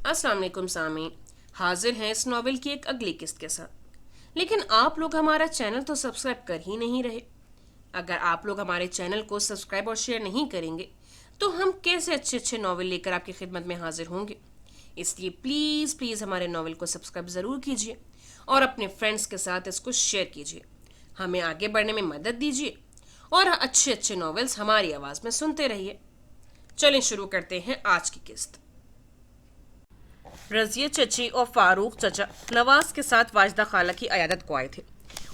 अस्सलाम वालेकुम सामीन, हाजिर हैं इस नॉवेल की एक अगली किस्त के साथ। लेकिन आप लोग हमारा चैनल तो सब्सक्राइब कर ही नहीं रहे। अगर आप लोग हमारे चैनल को सब्सक्राइब और शेयर नहीं करेंगे तो हम कैसे अच्छे अच्छे नॉवेल लेकर आपकी खिदमत में हाजिर होंगे। इसलिए प्लीज़ प्लीज़ हमारे नॉवेल को सब्सक्राइब ज़रूर कीजिए और अपने फ्रेंड्स के साथ इसको शेयर कीजिए। हमें आगे बढ़ने में मदद दीजिए और अच्छे अच्छे नॉवेल्स हमारी आवाज़ में सुनते रहिए। चलें शुरू करते हैं आज की किस्त। रज़िया चची और फारूक चचा नवाज के साथ वाजदा खाला की अयादत को आए थे।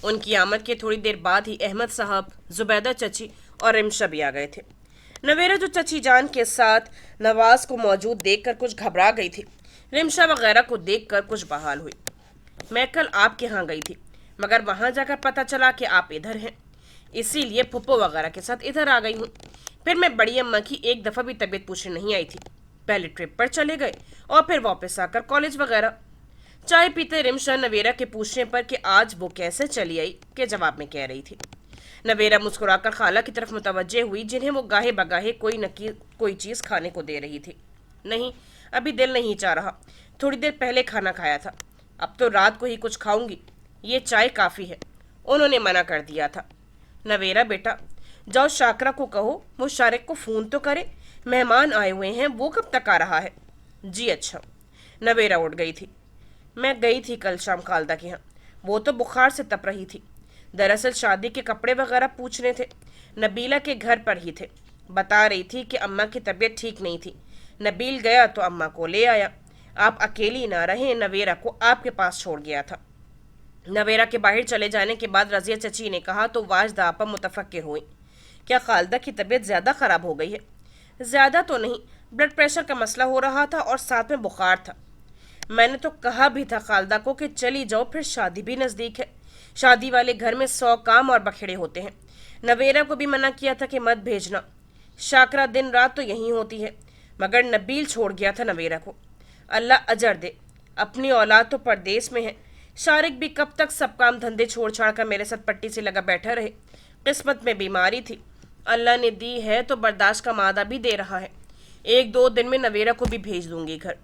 उनकी आमद के थोड़ी देर बाद ही अहमद साहब, जुबैदा चची और रिमशा भी आ गए थे। नवेरा जो चची जान के साथ नवाज को मौजूद देखकर कुछ घबरा गई थी, रिमशा वगैरह को देखकर कुछ बहाल हुई। मैं कल आपके यहाँ गई थी, मगर वहाँ जाकर पता चला कि आप इधर हैं, इसीलिए फुप्पो वगैरह के साथ इधर आ गई हूँ। फिर मैं बड़ी अम्मा की एक दफ़ा भी तबीयत पूछने नहीं आई थी। पहले ट्रिप पर चले गए और फिर वापस आकर कॉलेज वगैरह। चाय पीते रिमशा नवेरा के पूछने पर कि आज वो कैसे चली आई के जवाब में कह रही थी। नवेरा मुस्कुराकर खाला की तरफ मुतवज्जे हुई, जिन्हें वो गाहे बगाहे कोई चीज़ खाने को दे रही थी। नहीं, अभी दिल नहीं चाह रहा, थोड़ी देर पहले खाना खाया था, अब तो रात को ही कुछ खाऊंगी, ये चाय काफ़ी है, उन्होंने मना कर दिया था। नवेरा बेटा, जाओ शाकरा को कहो वो शारिक को फ़ोन तो करे, मेहमान आए हुए हैं, वो कब तक आ रहा है। जी अच्छा। नवेरा उठ गई थी। मैं गई थी कल शाम खालदा के यहाँ, वो तो बुखार से तप रही थी। दरअसल शादी के कपड़े वगैरह पूछने थे, नबीला के घर पर ही थे। बता रही थी कि अम्मा की तबीयत ठीक नहीं थी। नबील गया तो अम्मा को ले आया। आप अकेली ना रहे, नवेरा को आपके पास छोड़ गया था। नवेरा के बाहर चले जाने के बाद रज़िया चची ने कहा तो वाजदा आपा मुतफक्किर हुई। क्या खालदा की तबीयत ज़्यादा ख़राब हो गई है? ज़्यादा तो नहीं, ब्लड प्रेशर का मसला हो रहा था और साथ में बुखार था। मैंने तो कहा भी था खालदा को कि चली जाओ, फिर शादी भी नज़दीक है, शादी वाले घर में 100 काम और बखेड़े होते हैं। नवेरा को भी मना किया था कि मत भेजना, शाकरा दिन रात तो यहीं होती है, मगर नबील छोड़ गया था नवेरा को। अल्लाह अजर दे, अपनी औलाद तो परदेस में है। शारिक भी कब तक सब काम धंधे छोड़ छाड़ कर मेरे साथ पट्टी से लगा बैठा रहे। किस्मत में बीमारी थी, अल्लाह ने दी है तो बर्दाश्त का मादा भी दे रहा है। 1-2 दिन में नवेरा को भी भेज दूंगी घर।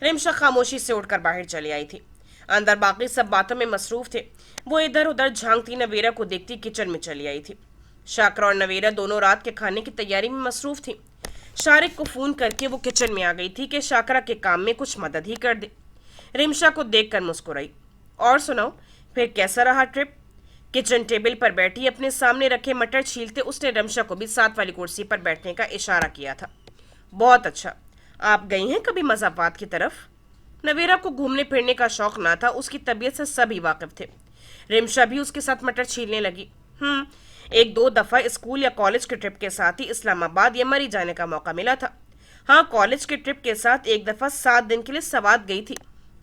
रिमशा खामोशी से उठकर बाहर चली आई थी। अंदर बाकी सब बातों में मसरूफ थे। वो इधर उधर झांकती नवेरा को देखती किचन में चली आई थी। शाकरा और नवेरा दोनों रात के खाने की तैयारी में मसरूफ थी। शारिक को फ़ोन करके वो किचन में आ गई थी कि शाकरा के काम में कुछ मदद ही कर दे। रिमशा को देखकर मुस्कुराई। और सुनाओ, फिर कैसा रहा ट्रिप? किचन टेबल पर बैठी अपने सामने रखे मटर छीलते उसने रिमशा को भी साथ वाली कुर्सी पर बैठने का इशारा किया था। बहुत अच्छा। आप गई हैं कभी मज़ाबाद की तरफ? नवेरा को घूमने फिरने का शौक ना था, उसकी तबीयत से सभी वाकिफ थे। रिमशा भी उसके साथ मटर छीलने लगी। 1-2 दफ़ा स्कूल या कॉलेज के ट्रिप के साथ ही इस्लामाबाद या मरी जाने का मौका मिला था। हाँ, कॉलेज के ट्रिप के साथ एक दफ़ा 7 दिन के लिए सवात गई थी,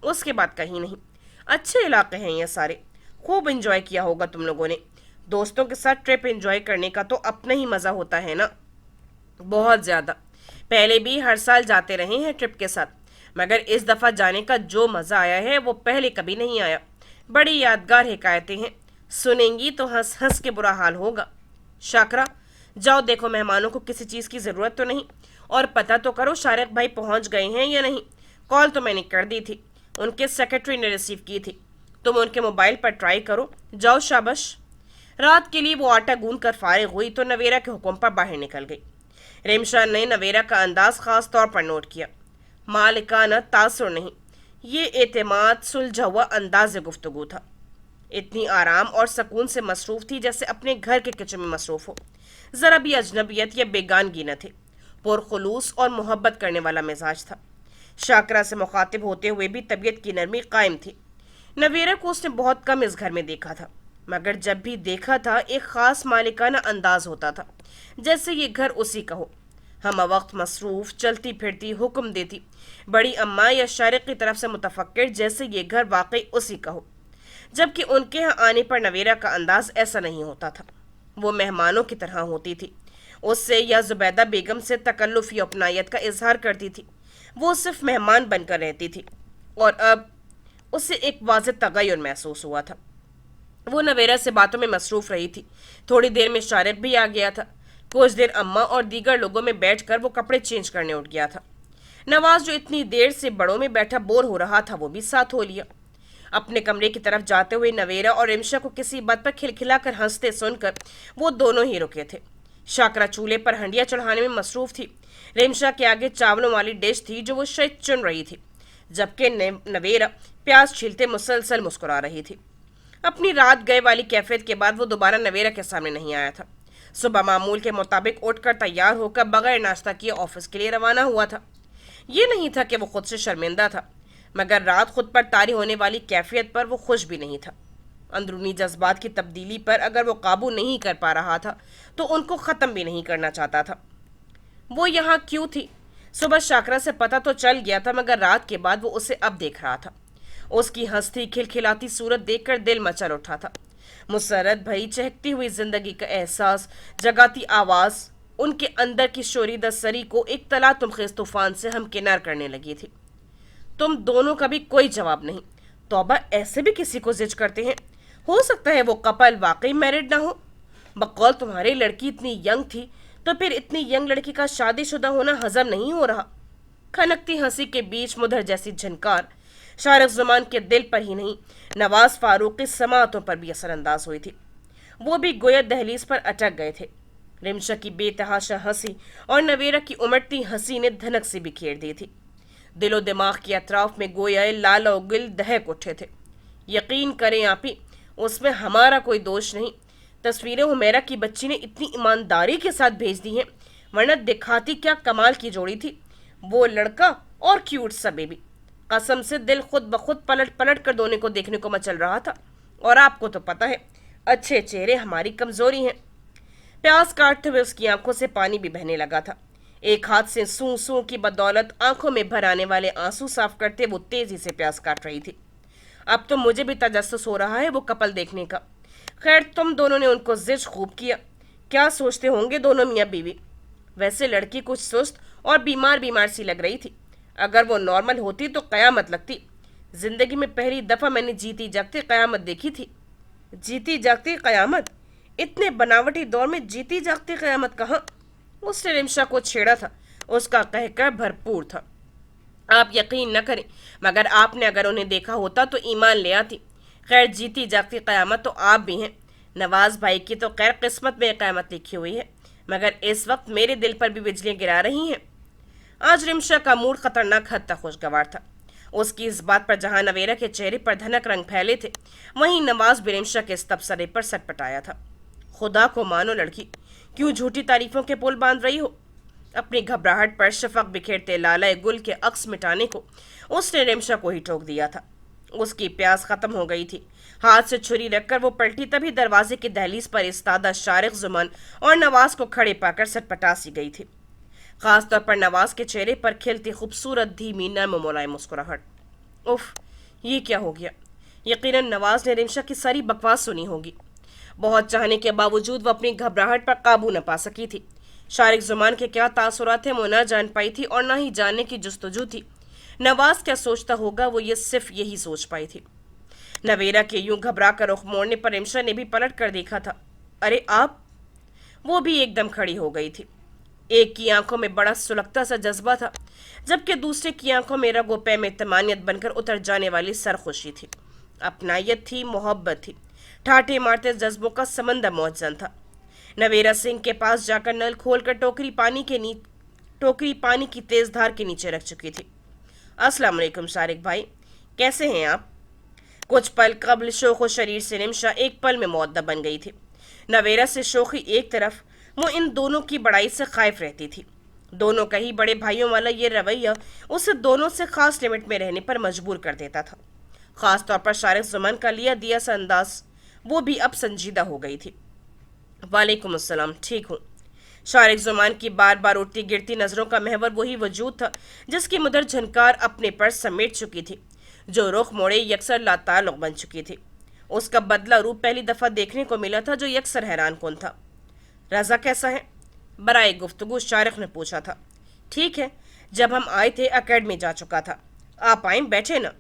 उसके बाद कहीं नहीं। अच्छे इलाके हैं ये सारे, खूब एंजॉय किया होगा तुम लोगों ने। दोस्तों के साथ ट्रिप एंजॉय करने का तो अपना ही मज़ा होता है ना। बहुत ज़्यादा। पहले भी हर साल जाते रहे हैं ट्रिप के साथ, मगर इस दफ़ा जाने का जो मज़ा आया है वो पहले कभी नहीं आया। बड़ी यादगार हिकायतें हैं, सुनेंगी तो हंस हंस के बुरा हाल होगा। शाकरा, जाओ देखो मेहमानों को किसी चीज़ की ज़रूरत तो नहीं, और पता तो करो शारिक भाई पहुंच गए हैं या नहीं। कॉल तो मैंने कर दी थी, उनके सेक्रेटरी ने रिसीव की थी, तुम उनके मोबाइल पर ट्राई करो। जाओ शाबाश। रात के लिए वो आटा गूंद कर फारिग हुई तो नवेरा के हुक्म पर बाहर निकल गई। रिमशा ने नवेरा का अंदाज खास तौर पर नोट किया। मालिकाना तासुर नहीं, ये एतमाद सुलझा हुआ अंदाज गुफ्तगू था। इतनी आराम और सुकून से मसरूफ थी जैसे अपने घर के किचन में मसरूफ हो। ज़रा भी अजनबियत या बेगानगी न थे। पुरखुलूस और मोहब्बत करने वाला मिजाज था। शाकरा से मुखातिब होते हुए भी तबीयत की नरमी कायम थी। नवेरा को उसने बहुत कम इस घर में देखा था, मगर जब भी देखा था एक ख़ास मालिकाना अंदाज होता था, जैसे ये घर उसी का हो। हम वक्त मसरूफ़, चलती फिरती, हुक्म देती बड़ी अम्मा या शारिक की तरफ से मुतफक्किर, जैसे ये घर वाकई उसी का हो। जबकि उनके यहाँ आने पर नवेरा का अंदाज ऐसा नहीं होता था। वो मेहमानों की तरह होती थी। उससे या जुबैदा बेगम से तकल्लुफ़ या अपनायत का इजहार करती थी। वो सिर्फ मेहमान बनकर रहती थी, और अब उसे एक वाज़ेह तगय्युर महसूस हुआ था। वो नवेरा से बातों में मसरूफ़ रही थी। थोड़ी देर में शारिक भी आ गया था। कुछ देर अम्मा और दीगर लोगों में बैठकर वो कपड़े चेंज करने उठ गया था। नवाज जो इतनी देर से बड़ों में बैठा बोर हो रहा था वो भी साथ हो लिया। अपने कमरे की तरफ जाते हुए नवेरा और रिमशा को किसी बात पर खिलखिलाकर हंसते सुनकर वो दोनों ही रुके थे। शाकरा चूल्हे पर हंडिया चढ़ाने में मसरूफ थी। रिमशा के आगे चावलों वाली डिश थी जो वो शायद चुन रही थी, जबकि नवेरा प्याज छीलते मुसलसल मुस्कुरा रही थी। अपनी रात गए वाली कैफियत के बाद वो दोबारा नवेरा के सामने नहीं आया था। सुबह मामूल के मुताबिक उठकर तैयार होकर बगैर नाश्ता किए ऑफिस के लिए रवाना हुआ था। ये नहीं था कि वो खुद से शर्मिंदा था, मगर रात खुद पर तारी होने वाली कैफियत पर वो खुश भी नहीं था। अंदरूनी जज्बात की तब्दीली पर अगर वो काबू नहीं कर पा रहा था तो उनको ख़त्म भी नहीं करना चाहता था। वो यहाँ क्यों थी? सुबह शाकरा से पता तो चल गया था, मगर रात के बाद वो उसे अब देख रहा था। उसकी हंसती खिलखिलाती सूरत देखकर दिल मचल उठा था। मुसरत भरी चहकती हुई जिंदगी का एहसास जगाती आवाज़ उनके अंदर की शोरीदा सरी को एक तलातुमखेज तूफान से हमकिनार करने लगी थी। तुम दोनों का भी कोई जवाब नहीं। तौबा, ऐसे भी किसी को जिज करते हैं? हो सकता है वो कपल वाकई मैरिड ना हो। बकौल तुम्हारी लड़की इतनी यंग थी तो फिर इतनी यंग लड़की का शादीशुदा होना हजम नहीं हो रहा। खनकती हंसी के बीच मुधर जैसी झनकार शारिक जुमान के दिल पर ही नहीं, नवाज फारूक की समातों पर भी असरअंदाज हुई थी। वो भी गोया दहलीज पर अटक गए थे। रिमशा की बेतहाशा हंसी और नवेरा की उमड़ती हंसी ने धनक से बिखेर दी थी। दिलो दिमाग के अतराफ में गोया लाल और गिल दहक उठे थे। यकीन करें आप ही, उसमें हमारा कोई दोष नहीं। तस्वीरें हुमैरा की बच्ची ने इतनी ईमानदारी के साथ भेज दी हैं, वरना दिखाती क्या कमाल की जोड़ी थी, वो लड़का और क्यूट सा बेबी। कसम से दिल खुद ब खुद पलट पलट कर दोनों को देखने को मचल रहा था। और आपको तो पता है, अच्छे चेहरे हमारी कमजोरी हैं। प्याज काटते हुए उसकी आंखों से पानी भी बहने लगा था। एक हाथ से सू सू की बदौलत आंखों में भर आने वाले आंसू साफ करते वो तेजी से प्याज काट रही थी। अब तो मुझे भी तजस्सुस हो रहा है वो कपल देखने का। खैर, तुम दोनों ने उनको जिज खूब किया। क्या सोचते होंगे दोनों मियाँ बीवी? वैसे लड़की कुछ सुस्त और बीमार बीमार सी लग रही थी। अगर वो नॉर्मल होती तो कयामत लगती। जिंदगी में पहली दफा मैंने जीती जागती कयामत देखी थी। जीती जागती कयामत? इतने बनावटी दौर में जीती जागती कयामत कहाँ? उसने रिमशा को छेड़ा था। उसका कहकर भरपूर था। आप यकीन न करें, मगर आपने अगर उन्हें देखा होता तो ईमान ले आती। खैर, जीती जागती क़यामत तो आप भी हैं। नवाज भाई की तो खैर किस्मत में क़यामत लिखी हुई है, मगर इस वक्त मेरे दिल पर भी बिजलियाँ गिरा रही हैं। आज रिमशा का मूड खतरनाक हद तक खुशगवार था। उसकी इस बात पर जहाँ नवेरा के चेहरे पर धनक रंग फैले थे, वहीं नवाज भी रिमशा के इस तबसरे पर सटपटाया था। खुदा को मानो लड़की, क्यों झूठी तारीफों के पुल बांध रही हो? अपनी घबराहट पर शफक बिखेरते लाला गुल के अक्स मिटाने को उसने रिमशा को ही ठोक दिया था। उसकी प्यास खत्म हो गई थी। हाथ से छुरी रखकर वो पलटी, तभी दरवाजे की दहलीज पर इस्तादा शारिक जुमान और नवाज को खड़े पाकर सटपटा सी गई थी। खासतौर पर नवाज के चेहरे पर खिलती खूबसूरत धीमी नरम मुलायम मुस्कुराहट। उफ, ये क्या हो गया? यकीनन नवाज ने रिमशा की सारी बकवास सुनी होगी। बहुत चाहने के बावजूद वो अपनी घबराहट पर काबू न पा सकी थी। शारिक जुमान के क्या तासुरात थे वो न जान पाई थी और न ही जानने की जुस्तजू थी। नवाज क्या सोचता होगा वो ये सिर्फ यही सोच पाई थी। नवेरा के यूं घबरा कर रुख मोड़ने पर रिमशा ने भी पलट कर देखा था। अरे आप! वो भी एकदम खड़ी हो गई थी। एक की आंखों में बड़ा सुलगता सा जज्बा था, जबकि दूसरे की आंखों में रगो पै में तमानियत बनकर उतर जाने वाली सरखुशी थी। अपनायत थी, मोहब्बत थी, ठाठे मारते जज्बों का समंदर मौजन था। नवेरा सिंह के पास जाकर नल खोलकर टोकरी पानी की तेज धार के नीचे रख चुकी थी। अस्सलाम वालेकुम शारिक भाई, कैसे हैं आप? कुछ पल कबल शोखो शरीर से रिमशा एक पल में मुअद्दब बन गई थी। नवेरा से शोखी एक तरफ, वो इन दोनों की बड़ाई से खाइफ रहती थी। दोनों का ही बड़े भाइयों वाला ये रवैया उसे दोनों से खास लिमिट में रहने पर मजबूर कर देता था। खास तौर पर शारिक जुमान का लिया दिया सा अंदाज, वो भी अब संजीदा हो गई थी। वालेकुम अस्सलाम, ठीक हूँ। शारिक जुमान की बार बार उठती गिरती नज़रों का महवर वही वजूद था जिसकी मुदर झनकार अपने पर समेट चुकी थी, जो रुख मोड़े यकसर लाताल्लुक बन चुकी थी। उसका बदला रूप पहली दफ़ा देखने को मिला था, जो यकसर हैरान कुन था। रज़ा कैसा है? बराए गुफ्तगू शारिक ने पूछा था। ठीक है, जब हम आए थे अकेडमी जा चुका था। आप आए, बैठे ना।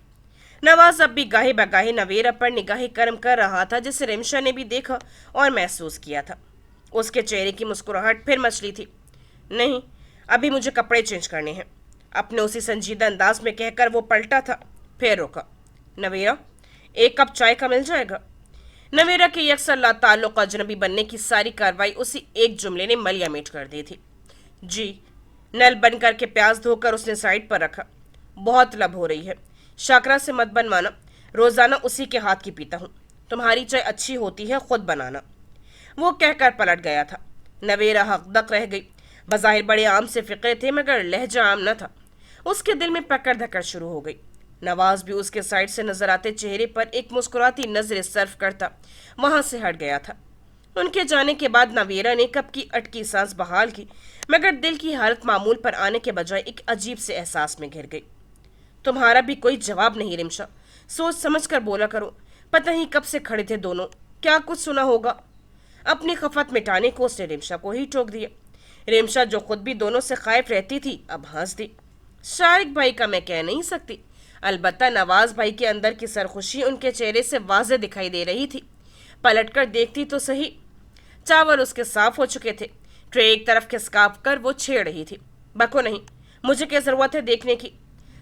नवाज अब भी गाहे बगाहे नवेरा पर निगाहे कर्म कर रहा था, जिसे रिमशा ने भी देखा और महसूस किया था। उसके चेहरे की मुस्कुराहट फिर मचली थी। नहीं, अभी मुझे कपड़े चेंज करने हैं। अपने उसी संजीदा अंदाज में कहकर वो पलटा था, फिर रुका। नवेरा, एक कप चाय का मिल जाएगा? नवेरा के यकसर लाताल्लुक अजनबी बनने की सारी कार्रवाई उसी एक जुमले ने मलिया मेट कर दी थी। जी। नल बंद करके प्याज धोकर उसने साइड पर रखा। बहुत लब हो रही है, शाकरा से मत बनवाना, रोजाना उसी के हाथ की पीता हूँ। तुम्हारी चाय अच्छी होती है, खुद बनाना। वो कहकर पलट गया था। नवेरा हकदक रह गई। बज़ाहिर बड़े आम से फिक्रे थे, मगर लहजा आम न था। उसके दिल में पकड़ धकड़ शुरू हो गई। नवाज भी उसके साइड से नजर आते चेहरे पर एक मुस्कुराती नजरें सर्फ करता वहां से हट गया था। उनके जाने के बाद नवेरा ने कब की अटकी सांस बहाल की, मगर दिल की हालत मामूल पर आने के बजाय एक अजीब से एहसास में घिर गई। तुम्हारा भी कोई जवाब नहीं रिमशा, सोच समझ कर बोला करो। पता ही कब से खड़े थे दोनों, क्या कुछ सुना होगा? अपनी खफत मिटाने को उसने रिमशा को ही टोक दिया। रिमशा जो खुद भी दोनों से खाइफ रहती थी, अब हंस दी। शारिक भाई का मैं कह नहीं सकती, अलबत्ता नवाज भाई के अंदर की सरखुशी उनके चेहरे से वाज़े दिखाई दे रही थी। पलटकर देखती तो सही, चावल उसके साफ हो चुके थे। ट्रे एक तरफ खिसकाव कर वो छेड़ रही थी। बको नहीं, मुझे क्या जरूरत है देखने की?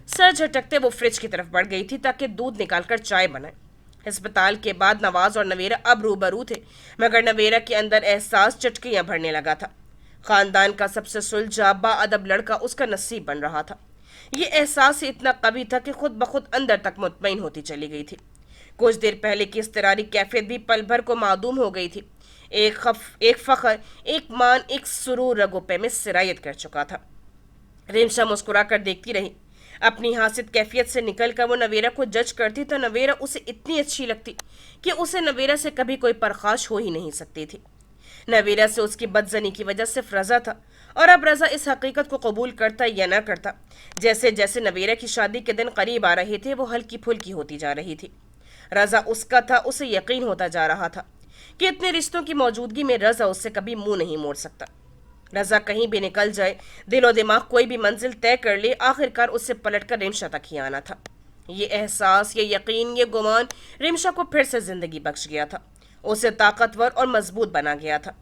सर झटकते वो फ्रिज की तरफ बढ़ गई थी ताकि दूध निकालकर चाय बनाए। अस्पताल के बाद नवाज और नवेरा अब रूबरू थे, मगर नवेरा के अंदर एहसास चटकियां भरने लगा था। खानदान का सबसे सुलझा बाअदब लड़का उसका नसीब बन रहा था। ये एहसास इतना कभी था कि खुद बखुद अंदर तक मुतमईन होती चली गई थी। कुछ देर पहले की इस्तरारी कैफियत भी पल भर को मादूम हो गई थी। एक फख्र, एक मान, एक सुरूर रगो पे में सिरायत कर चुका था। रिमशा मुस्कुरा कर देखती रही। अपनी हासिल कैफियत से निकल कर वो नवेरा को जज करती तो नवेरा उसे इतनी अच्छी लगती कि उसे नवेरा से कभी कोई परखाश हो ही नहीं सकती थी। नवेरा से उसकी बदजनी की वजह सिर्फ रजा था, और अब रजा इस हकीकत को कबूल करता या न करता। जैसे जैसे नवेरा की शादी के दिन करीब आ रहे थे, वो हल्की फुल्की होती जा रही थी। रजा उसका था, उसे यकीन होता जा रहा था कि इतने रिश्तों की मौजूदगी में रजा उससे कभी मुंह नहीं मोड़ सकता। रजा कहीं भी निकल जाए, दिलो दिमाग कोई भी मंजिल तय कर ले, आखिरकार उससे पलटकर रिमशा तक ही आना था। ये एहसास, ये यकीन, ये गुमान रिमशा को फिर से जिंदगी बख्श गया था। उसे ताकतवर और मजबूत बना गया था।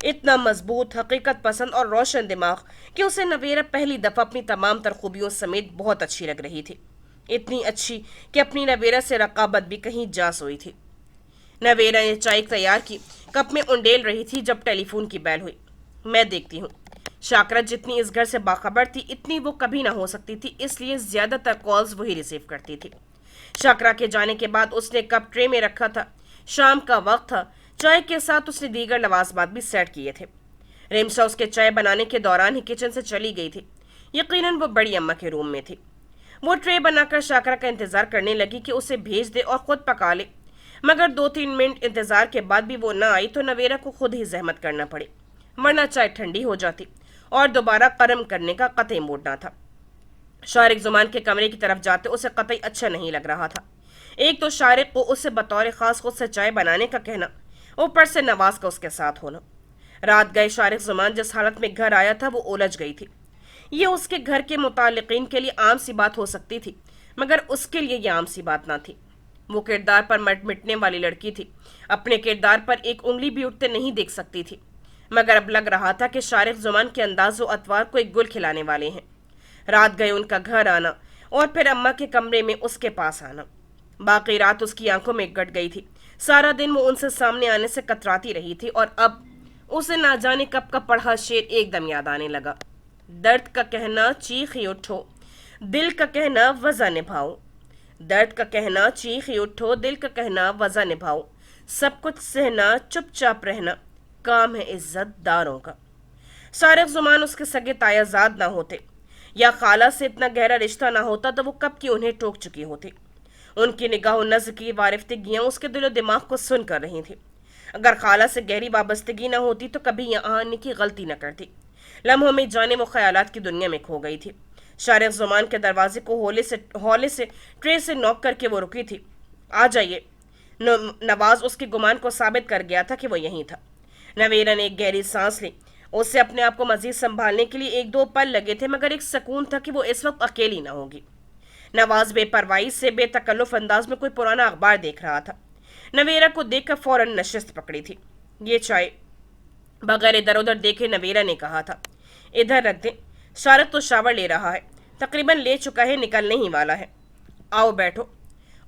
इतना मजबूत, हकीकत पसंद और रोशन दिमाग कि उसे नवेरा पहली दफा अपनी तमाम तर खूबियों समेत बहुत अच्छी लग रही थी। इतनी अच्छी कि अपनी नवेरा से रकाबत भी कहीं जा सोई थी। नवेरा ने चाय तैयार की, कप में उंडेल रही थी जब टेलीफोन की बैल हुई। मैं देखती हूँ। शाकरा जितनी इस घर से बाखबर थी, इतनी वो कभी ना हो सकती थी, इसलिए ज्यादातर कॉल्स वही रिसीव करती थी। शाकरा के जाने के बाद उसने कप ट्रे में रखा था। शाम का वक्त था। चाय के साथ उसने दीगर लवाजमात भी सेट किए थे। रिमशा उसके चाय बनाने के दौरान ही किचन से चली गई थी। यकीनन वो बड़ी अम्मा के रूम में थी। वो ट्रे बनाकर शाकरा का इंतजार करने लगी कि उसे भेज दे और खुद पका ले, मगर 2-3 मिनट इंतजार के बाद भी वो न आई तो नवेरा को खुद ही जहमत करना पड़ी, वरना चाय ठंडी हो जाती और दोबारा गर्म करने का कतई मूड ना था। शारिक जुमान के कमरे की तरफ जाते उसे कतई अच्छा नहीं लग रहा था। एक तो शारिक को उससे बतौर खास खुद से चाय बनाने का कहना, ऊपर से नवाज का उसके साथ होना। रात गए शारिक जुमान जिस हालत में घर आया था वो उलझ गई थी। ये उसके घर के मुतालिकीन के लिए आम सी बात हो सकती थी, मगर उसके लिए यह आम सी बात ना थी। वो किरदार पर मिटने वाली लड़की थी, अपने किरदार पर एक उंगली भी उठते नहीं देख सकती थी। मगर अब लग रहा था कि शारिक जुमान के अंदाज़ो अतवार को एक गुल खिलाने वाले हैं। रात गए उनका घर आना और फिर अम्मा के कमरे में उसके पास आना। बाकी रात उसकी आंखों में गट गई थी। सारा दिन वो उनसे सामने आने से कतराती रही थी, और अब उसे ना जाने कब का पढ़ा शेर एकदम याद आने लगा। दर्द का कहना चीख ही उठो, दिल का कहना वज़ा निभाओ। दर्द का कहना चीख ही उठो, दिल का कहना वज़ा निभाओ। सब कुछ सहना, चुपचाप रहना, काम है इज्जतदारों का। शारिक जुमान उसके सगे तायाजाद ना होते, या खाला से इतना गहरा रिश्ता ना होता तो वो कब की उन्हें टोक चुकी होती। उनकी निगाह नज़र की वारिफ्तगियाँ उसके दिलो दिमाग को सुन कर रही थी। अगर खाला से गहरी वाबस्तगी ना होती तो कभी यहाँ आने की गलती न करती। लम्हों में जाने वो ख्यालात की दुनिया में खो गई थी। शारिक जुमान के दरवाजे को हौले से ट्रे से नॉक करके वो रुकी थी। आ जाइए। नवाज उसके गुमान को साबित कर गया था कि वो यहीं था। नवेरा ने एक गहरी सांस ली। उससे अपने आप को मजीद संभालने के लिए 1-2 पल लगे थे, मगर एक सुकून था कि वो इस वक्त अकेली ना होगी। नवाज बेपरवाही से बेतकल्लुफ अंदाज में कोई पुराना अखबार देख रहा था। नवेरा को देखकर फौरन नशिस्त पकड़ी थी। ये चाय। बगैर इधर उधर देखे नवेरा ने कहा था, इधर रख दे। शारिक तो शावर ले रहा है, तकरीबन ले चुका है, निकलने ही वाला है। आओ बैठो।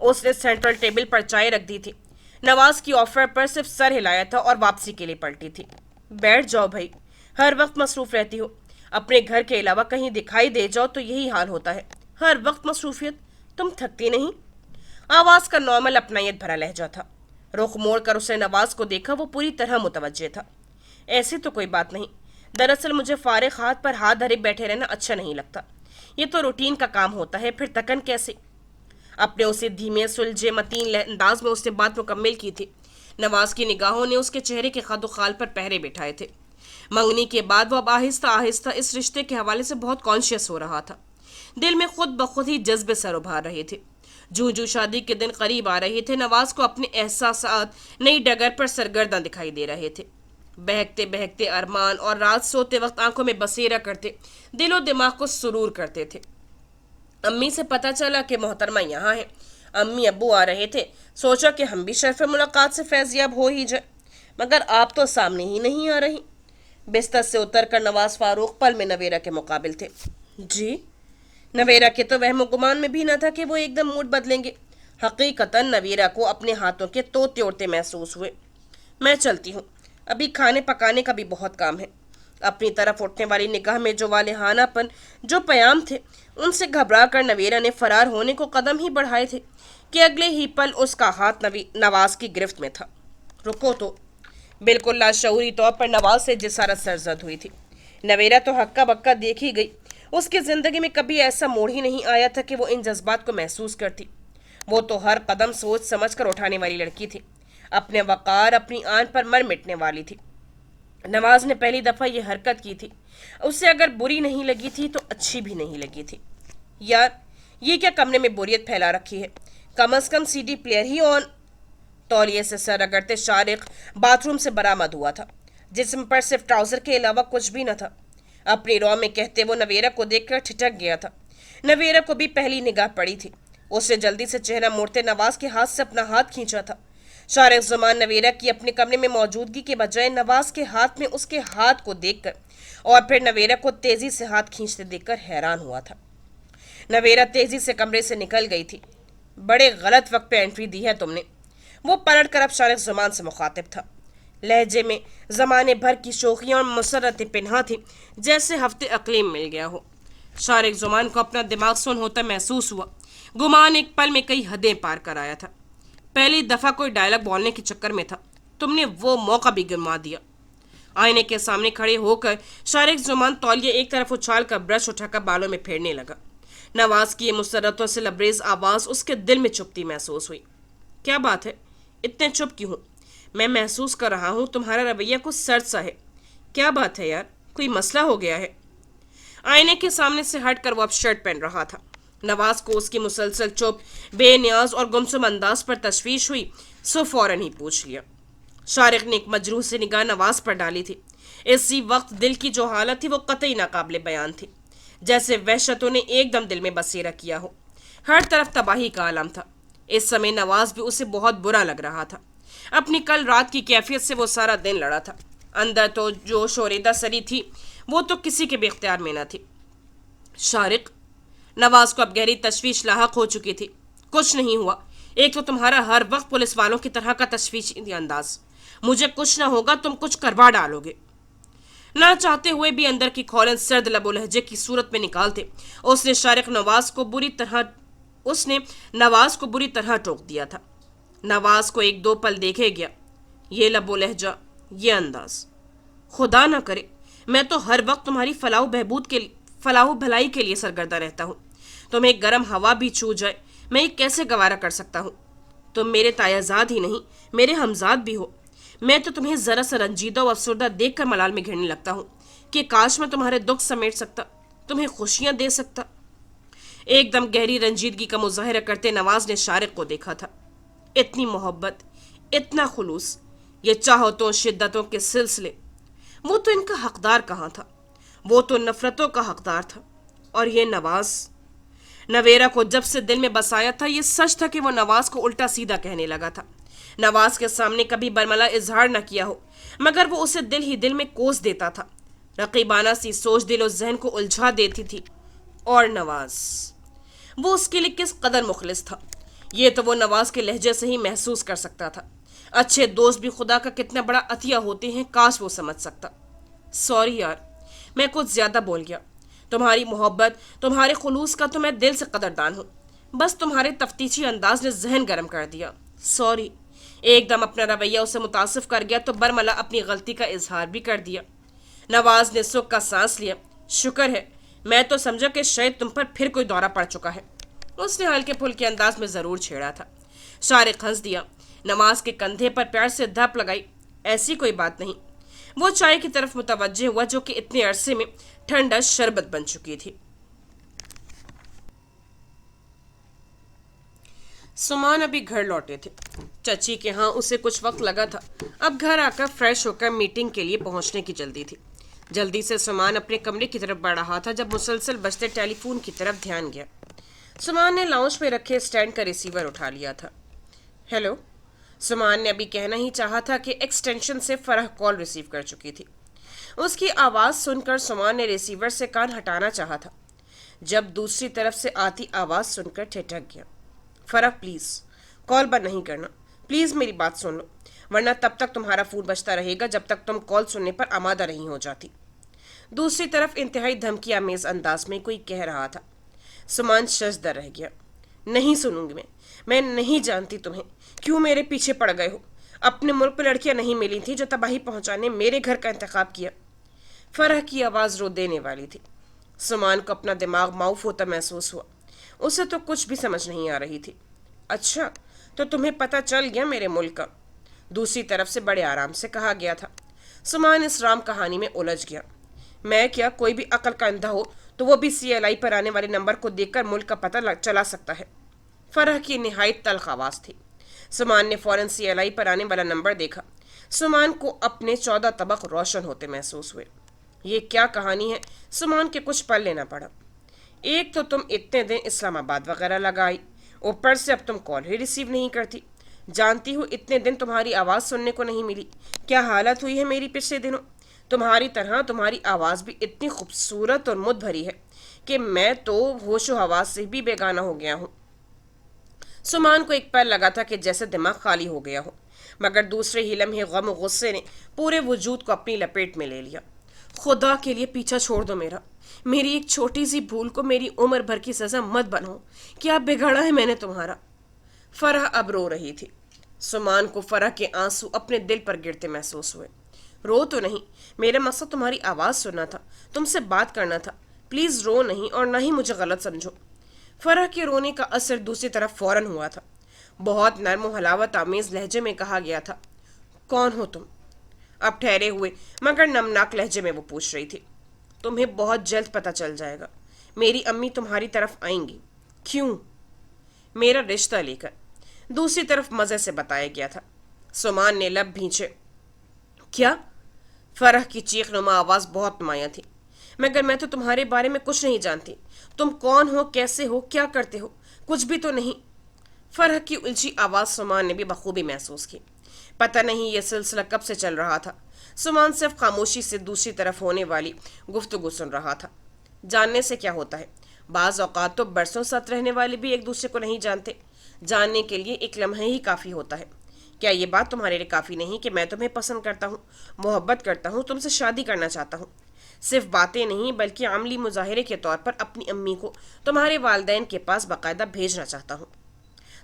उसने सेंट्रल टेबल पर चाय रख दी थी। नवाज की ऑफर पर सिर्फ सर हिलाया था और वापसी के लिए पलटी थी। बैठ जाओ भाई, हर वक्त मसरूफ रहती हो। अपने घर के अलावा कहीं दिखाई दे जाओ तो यही हाल होता है, हर वक्त मसरूफियत। तुम थकती नहीं? आवाज का नॉर्मल अपनायत भरा लहजा था। रुख मोड़ कर उसने नवाज को देखा, वो पूरी तरह मुतवज्जे था। ऐसी तो कोई बात नहीं, दरअसल मुझे फारिग हाथ पर हाथ धरे बैठे रहना अच्छा नहीं लगता। ये तो रूटीन का काम होता है, फिर तकन कैसे? अपने उसे धीमे सुलझे मतीन अंदाज में उसने बात मुकम्मल की थी। नवाज की निगाहों ने उसके चेहरे के खद खाल पर पहरे बिठाए थे। मंगनी के बाद वो अब आहिस्ता आहिस्ता इस रिश्ते के हवाले से बहुत कॉन्शियस हो रहा था। दिल में खुद ब खुद ही जज्बे सर उभार रहे थे। जूं जूं शादी के दिन करीब आ रहे थे, नवाज को अपने एहसासात नई डगर पर सरगर्दा दिखाई दे रहे थे। बहकते बहकते अरमान और रात सोते वक्त आंखों में बसेरा करते, दिलो दिमाग को सुरूर करते थे। अम्मी से पता चला कि मोहतरमा यहाँ है। अम्मी अब्बू आ रहे थे। सोचा कि हम भी शर्फ मुलाकात से फैजियाब हो ही जाए, मगर आप तो सामने ही नहीं आ रही। बिस्तर से उतरकर नवाज फारूक पल में नवेरा के मुकाबिल थे। जी? नवेरा के तो वहम गुमान में भी न था कि वो एकदम मूड बदलेंगे। हकीकतन नवेरा को अपने हाथों के तोते ओड़ते महसूस हुए। मैं चलती हूँ, अभी खाने पकाने का भी बहुत काम है। अपनी तरफ उठने वाली निगाह में जो वालेहानापन, जो प्याम थे, उनसे घबरा कर नवेरा ने फरार होने को कदम ही बढ़ाए थे कि अगले ही पल उसका हाथ नवाज की गिरफ्त में था। रुको तो। बिल्कुल लाशऊरी तौर पर नवाज से जिसारत सरजद हुई थी। नवेरा तो हक्का बक्का देख ही गई। उसकी जिंदगी में कभी ऐसा मोड़ ही नहीं आया था कि वो इन जज्बात को महसूस करती। वो तो हर कदम सोच समझ कर उठाने वाली लड़की थी। अपने वकार, अपनी आन पर मर मिटने वाली थी। नवाज ने पहली दफा ये हरकत की थी। उसे अगर बुरी नहीं लगी थी तो अच्छी भी नहीं लगी थी। यार, ये क्या कमरे में बोरियत फैला रखी है? कम अज कम सीडी प्लेयर ही ऑन। तौलिए से सर रगड़ते शारिक बाथरूम से बरामद हुआ था, जिस्म पर सिर्फ ट्राउजर के अलावा कुछ भी न था। अपनी रौ में कहते वो नवेरा को देखकर ठिठक गया था। नवेरा को भी पहली निगाह पड़ी थी। उसने जल्दी से चेहरा मोड़ते नवाज के हाथ से अपना हाथ खींचा था। शारिक ज़ुमान नवेरा की अपने कमरे में मौजूदगी के बजाय नवाज के हाथ में उसके हाथ को देखकर और फिर नवेरा को तेजी से हाथ खींचते देखकर हैरान हुआ था। नवेरा तेजी से कमरे से निकल गई थी। बड़े गलत वक्त पे एंट्री दी है तुमने। वो पलट कर अब शारिक ज़ुमान से मुखातिब था। लहजे में ज़माने भर की शोखियाँ और मुसरतें पिन्हा थी, जैसे हफ्ते अकलीम मिल गया हो। शारिक ज़ुमान को अपना दिमाग सुन होता महसूस हुआ। गुमान एक पल में कई हदें पार कर आया था। पहली दफ़ा कोई डायलॉग बोलने के चक्कर में था, तुमने वो मौका भी गंवा दिया। आईने के सामने खड़े होकर शारिक ज़ुमान तौलिया एक तरफ उछाल कर ब्रश उठाकर बालों में फेरने लगा। नवाज की ये मुसरतों से लबरेज आवाज़ उसके दिल में चुभती महसूस हुई। क्या बात है, इतने चुप क्यों हो? मैं महसूस कर रहा हूँ तुम्हारा रवैया कुछ सर्द सा है। क्या बात है यार, कोई मसला हो गया है? आईने के सामने से हटकर वो अब शर्ट पहन रहा था। नवाज को उसकी मुसलसल चुप, बेनियाज और गुमसुम अंदाज पर तशवीश हुई, सो फौरन ही पूछ लिया। शारिक ने एक मजरूह से निगाह नवाज पर डाली थी। इसी वक्त दिल की जो हालत थी वो कतई नाकाबिले बयान थी, जैसे वहशतों ने एकदम दिल में बसेरा किया हो। हर तरफ तबाही का आलम था। इस समय नवाज भी उसे बहुत बुरा लग रहा था। अपनी कल रात की कैफियत से वो सारा दिन लड़ा था। अंदर तो जो शोरेदा सरी थी वो तो किसी के भी इख्तियार में न थी। शारिक, नवाज को अब गहरी तशवीश लाहक हो चुकी थी। कुछ नहीं हुआ। एक तो तुम्हारा हर वक्त पुलिस वालों की तरह का तशवीशी अंदाज। मुझे कुछ ना होगा, तुम कुछ करवा डालोगे। ना चाहते हुए भी अंदर की खौलन सर्द लबो लहजे की सूरत में निकालते उसने नवाज को बुरी तरह टोक दिया था। नवाज को एक दो पल देखे गया। ये लबो लहजा, ये अंदाज। खुदा ना करे, मैं तो हर वक्त तुम्हारी फलाह भलाई के लिए सरगर्दा रहता हूँ। तुम्हें गर्म हवा भी छू जाए, मैं ये कैसे गवारा कर सकता हूँ? तुम मेरे तायाजाद ही नहीं, मेरे हमजाद भी हो। मैं तो तुम्हें जरा सा रंजीदा और अफसरदा देख कर मलाल में घिरने लगता हूँ कि काश मैं तुम्हारे दुख समेट सकता, तुम्हें खुशियाँ दे सकता। एकदम गहरी रंजीदगी का मुजाहिरा करते नवाज ने शारिक को देखा था। इतनी मोहब्बत, इतना खुलूस, ये चाहतों शिद्दतों के सिलसिले, वो तो इनका हकदार कहाँ था? वो तो नफरतों का हकदार था। और ये नवेरा को जब से दिल में बसाया था, ये सच था कि वो नवाज को उल्टा सीधा कहने लगा था। नवाज के सामने कभी बरमला इजहार न किया हो, मगर वो उसे दिल ही दिल में कोस देता था। रकीबाना सी सोच दिल और जहन को उलझा देती थी। اور نواز، وہ اس کے لیے کس قدر مخلص تھا یہ تو وہ نواز کے لہجے سے ہی محسوس کر سکتا تھا۔ اچھے دوست بھی خدا کا کتنا بڑا عطیہ ہوتے ہیں، کاش وہ سمجھ سکتا۔ سوری یار، میں کچھ زیادہ بول گیا۔ تمہاری محبت، تمہارے خلوص کا تو میں دل سے قدردان ہوں، بس تمہارے تفتیشی انداز نے ذہن گرم کر دیا۔ سوری۔ ایک دم اپنا رویہ اسے متاثر کر گیا تو برملا اپنی غلطی کا اظہار بھی کر دیا۔ نواز نے سکھ کا سانس لیا۔ شکر ہے، میں تو سمجھا کہ شاید تم پر پھر کوئی دورہ پڑ چکا ہے۔ اس نے ہلکے پھلکے انداز میں ضرور چھیڑا تھا۔ شارق ہنس دیا، نواز کے کندھے پر پیار سے دھپ لگائی۔ ایسی کوئی بات نہیں۔ وہ چائے کی طرف متوجہ ہوا جو کہ اتنے عرصے میں ٹھنڈا شربت بن چکی تھی۔ سمان ابھی گھر لوٹے تھے۔ چچی کے ہاں اسے کچھ وقت لگا تھا۔ اب گھر آ کر فریش ہو کر میٹنگ کے لیے پہنچنے کی جلدی تھی۔ جلدی سے سمان اپنے کمرے کی طرف بڑھ رہا تھا جب مسلسل بجتے ٹیلی فون کی طرف دھیان گیا۔ سمان نے لاؤنج میں رکھے اسٹینڈ کا ریسیور اٹھا لیا تھا۔ ہیلو۔ سمان نے ابھی کہنا ہی چاہا تھا کہ ایکسٹینشن سے فرح کال ریسیو کر چکی تھی۔ اس کی آواز سن کر سمان نے ریسیور سے کان ہٹانا چاہا تھا جب دوسری طرف سے آتی آواز سن کر ٹھٹک گیا۔ فرح پلیز کال بند نہیں کرنا، پلیز میری بات سن لو، ورنہ تب تک تمہارا فون بجتا رہے گا جب تک تم کال سننے پر آمادہ نہیں ہو جاتی۔ دوسری طرف انتہائی دھمکی آمیز انداز میں کوئی کہہ رہا تھا۔ سمان ششدر رہ گیا۔ نہیں سنوں گی میں نہیں جانتی تمہیں کیوں میرے پیچھے پڑ گئے ہو۔ اپنے ملک پہ لڑکیاں نہیں ملی تھیں جو تباہی پہنچانے میرے گھر کا انتخاب کیا۔ فرح کی آواز رو دینے والی تھی۔ سمان کو اپنا دماغ معاف ہوتا محسوس ہوا۔ اسے تو کچھ بھی سمجھ نہیں آ رہی تھی۔ اچھا تو تمہیں پتہ چل گیا میرے ملک کا، دوسری طرف سے بڑے آرام سے کہا گیا تھا۔ سمان اس رام کہانی میں الجھ گیا۔ میں کیا کوئی بھی عقل کا اندھا ہو تو وہ بھی CLI پر آنے والے نمبر کو دیکھ کر ملک کا پتہ چلا سکتا ہے۔ فرح کی نہایت تلخ آواز تھی۔ سمان نے فوراً CLI پر آنے والا نمبر دیکھا۔ سمان کو اپنے 14 طبق روشن ہوتے محسوس ہوئے۔ یہ کیا کہانی ہے؟ سمان کے کچھ پل لینا پڑا۔ ایک تو تم اتنے دن اسلام آباد وغیرہ لگائی، اوپر سے اب تم کال ہی ریسیو نہیں کرتی۔ جانتی ہو اتنے دن تمہاری آواز سننے کو نہیں ملی کیا حالت ہوئی ہے میری پچھلے دنوں۔ تمہاری طرح تمہاری آواز بھی اتنی خوبصورت اور مد بھری ہے کہ میں تو ہوش و حواس سے بھی بیگانہ ہو گیا ہوں۔ سمان کو ایک پل لگا تھا کہ جیسے دماغ خالی ہو گیا ہو، مگر دوسرے ہی لمحے غم و غصے نے پورے وجود کو اپنی لپیٹ میں لے لیا۔ خدا کے لیے پیچھا چھوڑ دو میرا، میری ایک چھوٹی سی بھول کو میری عمر بھر کی سزا مت بنو۔ کیا بگاڑا ہے میں نے تمہارا؟ فرح اب رو رہی تھی۔ سمان کو فرح کے آنسو اپنے دل پر گرتے محسوس ہوئے۔ رو تو نہیں، میرا مقصد تمہاری آواز سننا تھا، تم سے بات کرنا تھا، پلیز رو نہیں اور نہ ہی مجھے غلط سمجھو۔ فرح کے رونے کا اثر دوسری طرف فوراً ہوا تھا۔ بہت نرم و حلاوت آمیز لہجے میں کہا گیا تھا، کون ہو تم؟ اب ٹھہرے ہوئے مگر نمناک لہجے میں وہ پوچھ رہی تھی۔ تمہیں بہت جلد پتہ چل جائے گا، میری امی تمہاری طرف آئیں گی۔ کیوں؟ میرا رشتہ لے کر، دوسری طرف مزے سے بتایا گیا تھا۔ سمان نے لب بھینچے۔ کیا؟ فرح کی چیخ نما آواز بہت نمایاں تھی۔ مگر میں تو تمہارے بارے میں کچھ نہیں جانتی، تم کون ہو، کیسے ہو، کیا کرتے ہو، کچھ بھی تو نہیں۔ فرح کی الجھی آواز سمان نے بھی بخوبی محسوس کی۔ پتہ نہیں یہ سلسلہ کب سے چل رہا تھا۔ سمان صرف خاموشی سے دوسری طرف ہونے والی گفتگو سن رہا تھا۔ جاننے سے کیا ہوتا ہے، بعض اوقات تو برسوں ساتھ رہنے والے بھی ایک دوسرے کو نہیں جانتے۔ جاننے کے لیے ایک لمحہ ہی کافی ہوتا ہے۔ کیا یہ بات تمہارے لیے کافی نہیں کہ میں تمہیں پسند کرتا ہوں، محبت کرتا ہوں، تم سے شادی کرنا چاہتا ہوں؟ صرف باتیں نہیں بلکہ عملی مظاہرے کے طور پر اپنی امی کو تمہارے والدین کے پاس باقاعدہ بھیجنا چاہتا ہوں۔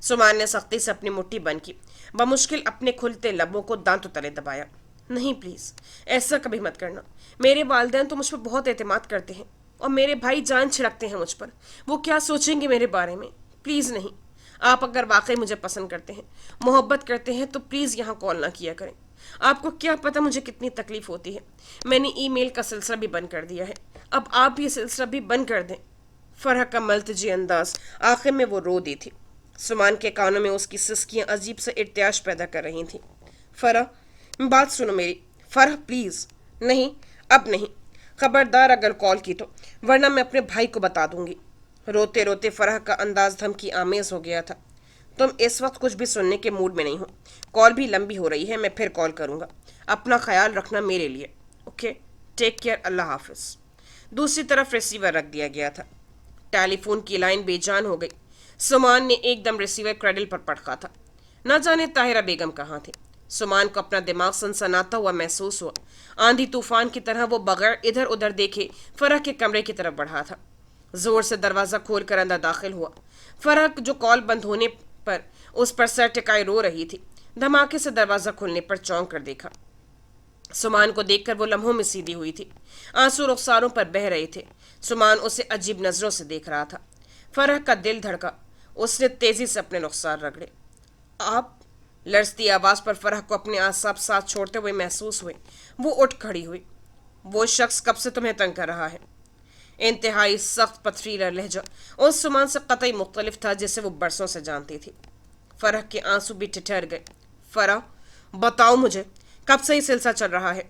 سمان نے سختی سے اپنی مٹھی بند کی، بمشکل اپنے کھلتے لبوں کو دانتوں تلے دبایا۔ نہیں پلیز، ایسا کبھی مت کرنا۔ میرے والدین تو مجھ پر بہت اعتماد کرتے ہیں اور میرے بھائی جان چھڑکتے ہیں مجھ پر، وہ کیا سوچیں گے میرے بارے میں؟ پلیز نہیں۔ آپ اگر واقعی مجھے پسند کرتے ہیں، محبت کرتے ہیں تو پلیز یہاں کال نہ کیا کریں۔ آپ کو کیا پتہ مجھے کتنی تکلیف ہوتی ہے۔ میں نے ای میل کا سلسلہ بھی بند کر دیا ہے، اب آپ یہ سلسلہ بھی بند کر دیں۔ فرح کا ملتجی انداز آخر میں وہ رو دی تھی۔ سمان کے کانوں میں اس کی سسکیاں عجیب سے ارتعاش پیدا کر رہی تھیں۔ فرح، بات سنو میری۔ فرح پلیز۔ نہیں، اب نہیں، خبردار اگر کال کی تو، ورنہ میں اپنے بھائی کو بتا دوں گی۔ روتے روتے فرح کا انداز دھمکی آمیز ہو گیا تھا۔ تم اس وقت کچھ بھی سننے کے موڈ میں نہیں ہو، کال بھی لمبی ہو رہی ہے، میں پھر کال کروں گا۔ اپنا خیال رکھنا میرے لیے، اوکے؟ ٹیک کیئر، اللہ حافظ۔ دوسری طرف ریسیور رکھ دیا گیا تھا۔ ٹیلی فون کی لائن بے جان ہو گئی۔ سمان نے ایک دم ریسیور کریڈل پر پڑکا تھا۔ نہ جانے طاہرہ بیگم کہاں تھی۔ سمان کو اپنا دماغ سنسناتا ہوا محسوس ہوا۔ آندھی طوفان کی طرح وہ بغیر ادھر ادھر دیکھے فرح کے کمرے کی طرف بڑھا تھا۔ زور سے دروازہ کھول کر اندر داخل ہوا۔ فرح جو کال بند ہونے پر اس پر سر ٹکائے رو رہی تھی، دھماکے سے دروازہ کھلنے پر چونک کر دیکھا۔ سمان کو دیکھ کر وہ لمحوں میں سیدھی ہوئی تھی۔ آنسو رخساروں پر بہہ رہے تھے۔ سمان اسے عجیب نظروں سے دیکھ رہا تھا۔ فرح کا دل دھڑکا۔ اس نے تیزی سے اپنے رخسار رگڑے۔ آپ؟ لرزتی آواز پر فرح کو اپنے اعصاب ساتھ چھوڑتے ہوئے محسوس ہوئے۔ وہ اٹھ کھڑی ہوئی۔ وہ شخص کب سے تمہیں تنگ کر رہا ہے؟ انتہائی سخت پتھریلا لہجہ اس سمان سے قطعی مختلف تھا جسے وہ برسوں سے جانتی تھی۔ فرح کے آنسو بھی ٹھٹر گئے۔ فرح، بتاؤ مجھے، کب سے یہ سلسلہ چل رہا ہے؟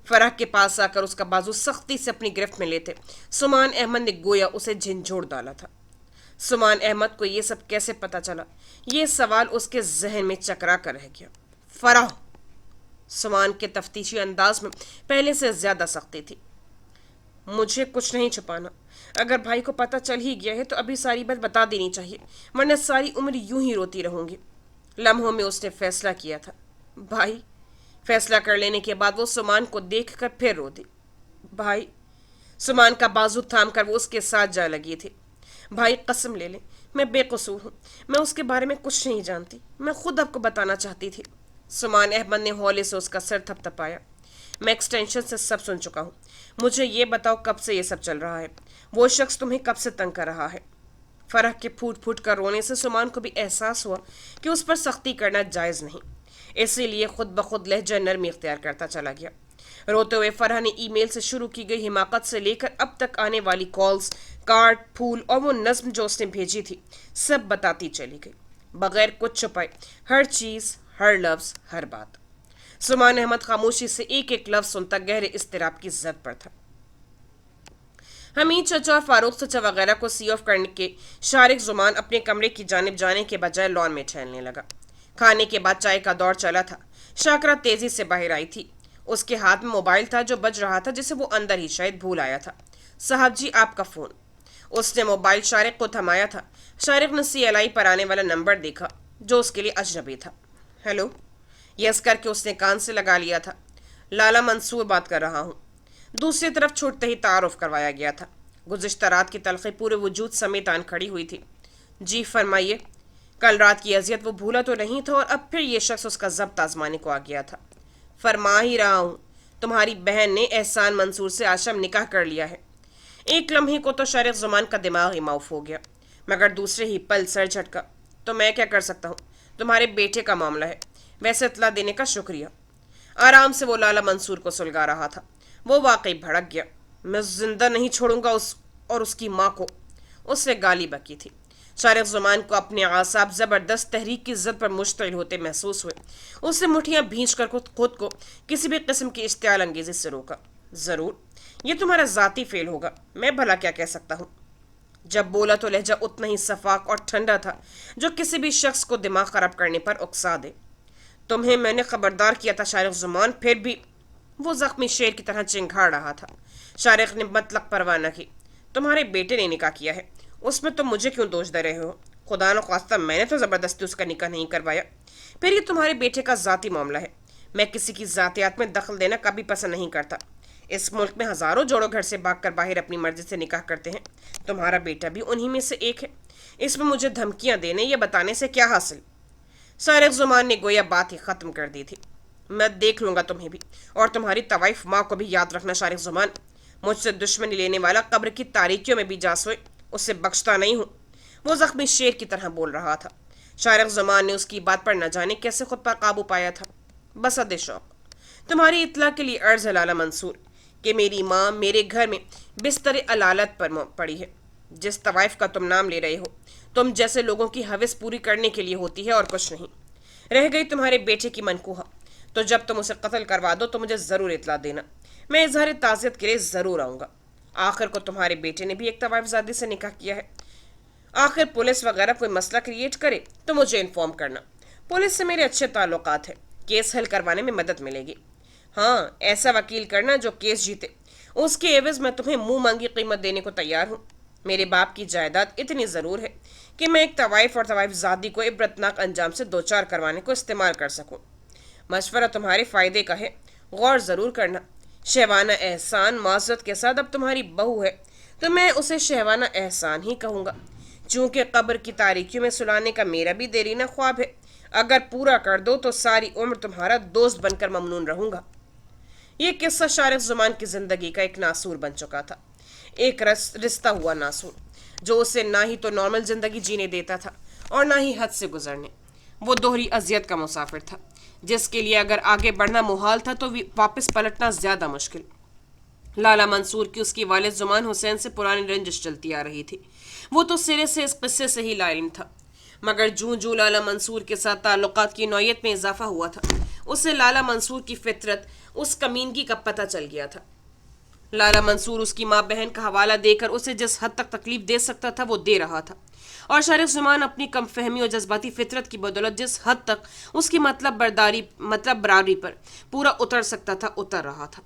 فرح کے پاس آ کر اس کا بازو سختی سے اپنی گرفت میں لیتے سمان احمد نے گویا اسے جھنجھوڑ ڈالا تھا۔ سمان احمد کو یہ سب کیسے پتا چلا؟ یہ سوال اس کے ذہن میں چکرا کر رہ گیا۔ فرح! سمان کے تفتیشی انداز میں پہلے سے زیادہ سختی تھی۔ مجھے کچھ نہیں چھپانا۔ اگر بھائی کو پتہ چل ہی گیا ہے تو ابھی ساری بات بتا دینی چاہیے، ورنہ ساری عمر یوں ہی روتی رہوں گی۔ لمحوں میں اس نے فیصلہ کیا تھا۔ بھائی؟ فیصلہ کر لینے کے بعد وہ سمان کو دیکھ کر پھر رو دی۔ بھائی؟ سمان کا بازو تھام کر وہ اس کے ساتھ جا لگی تھی۔ بھائی، قسم لے لیں، میں بے قصور ہوں، میں اس کے بارے میں کچھ نہیں جانتی، میں خود آپ کو بتانا چاہتی تھی۔ سمان احمد نے ہولے سے اس کا سر تھپ تھپایا۔ میں ایکسٹینشن سے سب سن چکا ہوں، مجھے یہ بتاؤ کب سے یہ سب چل رہا ہے؟ وہ شخص تمہیں کب سے تنگ کر رہا ہے؟ فرح کے پھوٹ پھوٹ کر رونے سے سمان کو بھی احساس ہوا کہ اس پر سختی کرنا جائز نہیں، اسی لیے خود بخود لہجہ نرمی اختیار کرتا چلا گیا۔ روتے ہوئے فرح نے ای میل سے شروع کی گئی حماقت سے لے کر اب تک آنے والی کالز، کارڈ، پھول اور وہ نظم جو اس نے بھیجی تھی سب بتاتی چلی گئی، بغیر کچھ چھپائے، ہر چیز، ہر لفظ، ہر بات۔ سمان احمد خاموشی سے ایک ایک لفظ سنتا گہرے اضطراب کی زد پر تھا۔ حمید چچا اور فاروق چچا وغیرہ کو سی آف کرنے کے شارق زمان اپنے کمرے کی جانب جانے کے بجائے لان میں ٹہلنے لگا۔ کھانے کے بعد چائے کا دور چلا تھا۔ شاکرہ تیزی سے باہر آئی تھی۔ اس کے ہاتھ میں موبائل تھا جو بج رہا تھا، جسے وہ اندر ہی شاید بھول آیا تھا۔ صاحب جی، آپ کا فون۔ اس نے موبائل شارق کو تھمایا تھا۔ شارق نے CLI پر آنے والا نمبر دیکھا جو اس کے لیے اجنبی تھا۔ ہیلو، یس کر کے اس نے کان سے لگا لیا تھا۔ لالا منصور بات کر رہا ہوں۔ دوسری طرف چھوٹتے ہی تعارف کروایا گیا تھا۔ گزشتہ رات کی تلخی پورے وجود سمیت آن کھڑی ہوئی تھی۔ جی فرمائیے۔ کل رات کی اذیت وہ بھولا تو نہیں تھا، اور اب پھر یہ شخص اس کا ضبط آزمانے کو آ گیا تھا۔ فرما ہی رہا ہوں، تمہاری بہن نے احسان منصور سے آشم نکاح کر لیا ہے۔ ایک لمحے کو تو شارق زمان کا دماغ ہی معاف ہو گیا، مگر دوسرے ہی پل سر جھٹکا۔ تو میں کیا کر سکتا ہوں؟ تمہارے بیٹے کا معاملہ ہے، ویسے اطلاع دینے کا شکریہ۔ آرام سے وہ لالا منصور کو سلگا رہا تھا۔ وہ واقعی بھڑک گیا۔ میں زندہ نہیں چھوڑوں گا اس کی ماں کو، اس نے گالی بکی تھی۔ شارق زمان کو اپنے اعصاب زبردست تحریک کی زد پر مشتعل ہوتے محسوس ہوئے۔ اس نے مٹھیاں بھینچ کر خود کو کسی بھی قسم کی اشتعال انگیزی سے روکا۔ ضرور، یہ تمہارا ذاتی فعل ہوگا، میں بھلا کیا کہہ سکتا ہوں؟ جب بولا تو لہجہ اتنا ہی شفاف اور ٹھنڈا تھا جو کسی بھی شخص کو دماغ خراب کرنے پر اکسا دے۔ تمہیں میں نے خبردار کیا تھا شارق زمان، پھر بھی… وہ زخمی شیر کی طرح چنگھاڑ رہا تھا۔ شارق نے مطلق پرواہ نہ کی۔ تمہارے بیٹے نے نکاح کیا ہے، اس میں تم مجھے کیوں دوش دے رہے ہو؟ خدا نخواستہ میں نے تو زبردستی اس کا نکاح نہیں کروایا۔ پھر یہ تمہارے بیٹے کا ذاتی معاملہ ہے۔ میں کسی کی ذاتیات میں دخل دینا کبھی پسند نہیں کرتا۔ اس ملک میں ہزاروں جوڑوں گھر سے بھاگ کر باہر اپنی مرضی سے نکاح کرتے ہیں، تمہارا بیٹا بھی انہی میں سے ایک ہے۔ اس میں مجھے دھمکیاں دینے یا بتانے سے کیا حاصل؟ شارق زمان نے گویا بات ہی ختم کر دی تھی۔ میں دیکھ لوں گا تمہیں بھی، اور تمہاری طوائف ماں کو بھی یاد رکھنا شارق زمان۔ مجھ سے دشمنی لینے والا قبر کی تاریکیوں میں بھی جا سوئے، اسے بخشتا نہیں ہوں۔ وہ زخمی شیر کی طرح بول رہا تھا۔ شارق زمان نے اس کی بات پر نہ جانے کیسے خود پر قابو پایا تھا۔ بسد شوق، تمہاری اطلاع کے لیے عرض ہے لالا منصور کہ میری ماں میرے گھر میں بستر علالت پر پڑی ہے۔ جس طوائف کا تم نام لے رہے ہو، تم جیسے لوگوں کی حوث پوری کرنے کے لیے ہوتی ہے اور کچھ نہیں۔ رہ گئی تمہارے بیٹے کی منقوہ، تو جب تم اسے قتل کروا دو تو مجھے ضرور اطلاع دینا، میں اظہار تعزیت کے لیے ضرور آؤں گا۔ آخر کو تمہارے بیٹے نے بھی ایک طوائف زادی سے نکاح کیا ہے۔ آخر پولیس وغیرہ کوئی مسئلہ کریٹ کرے تو مجھے انفارم کرنا، پولیس سے میرے اچھے تعلقات ہیں، کیس حل کروانے میں مدد ملے گی۔ ہاں، ایسا وکیل کرنا جو کیس جیتے، اس کے عوض میں تمہیں منہ مانگی قیمت دینے کو تیار ہوں۔ मेरे बाप की जायदाद इतनी ज़रूर है कि मैं एक तवाइफ और तवाइफ ज़ादी को इबरतनाक अंजाम से दो चार करवाने को इस्तेमाल कर सकूं। मशवरा तुम्हारे फ़ायदे का है, गौर ज़रूर करना। शहवाना एहसान माज़रत के साथ अब तुम्हारी बहू है तो मैं उसे शहवाना एहसान ही कहूँगा। चूँकि कब्र की तारीकियों में सुलाने का मेरा भी देरीना ख्वाब है, अगर पूरा कर दो तो सारी उम्र तुम्हारा दोस्त बनकर ममनून रहूँगा। ये किस्सा शारिक ज़ुमान की ज़िंदगी का एक नासूर बन चुका था, एक रिश्ता हुआ नासूर जो उसे ना ही तो नॉर्मल ज़िंदगी जीने देता था और ना ही हद से गुजरने। वो दोहरी अजियत का मुसाफिर था जिसके लिए अगर आगे बढ़ना मुहाल था तो वापस पलटना ज़्यादा मुश्किल। लाला मंसूर की उसकी वालिद जुमान हुसैन से पुरानी रंजिश चलती आ रही थी। वो तो सिरे से इस किस्से से ही लाइम था, मगर जूं जूं लाला मंसूर के साथ ताल्लुकात की नौयत में इजाफा हुआ था, उससे लाला मंसूर की फितरत, उस कमीनगी का पता चल गया था। लाला मंसूर उसकी माँ बहन का हवाला देकर उसे जिस हद तक तकलीफ दे सकता था वो दे रहा था, और शारिक ज़ुमान अपनी कम फहमी और जज्बाती फितरत की बदौलत जिस हद तक उसकी मतलब बराबरी पर पूरा उतर सकता था उतर रहा था।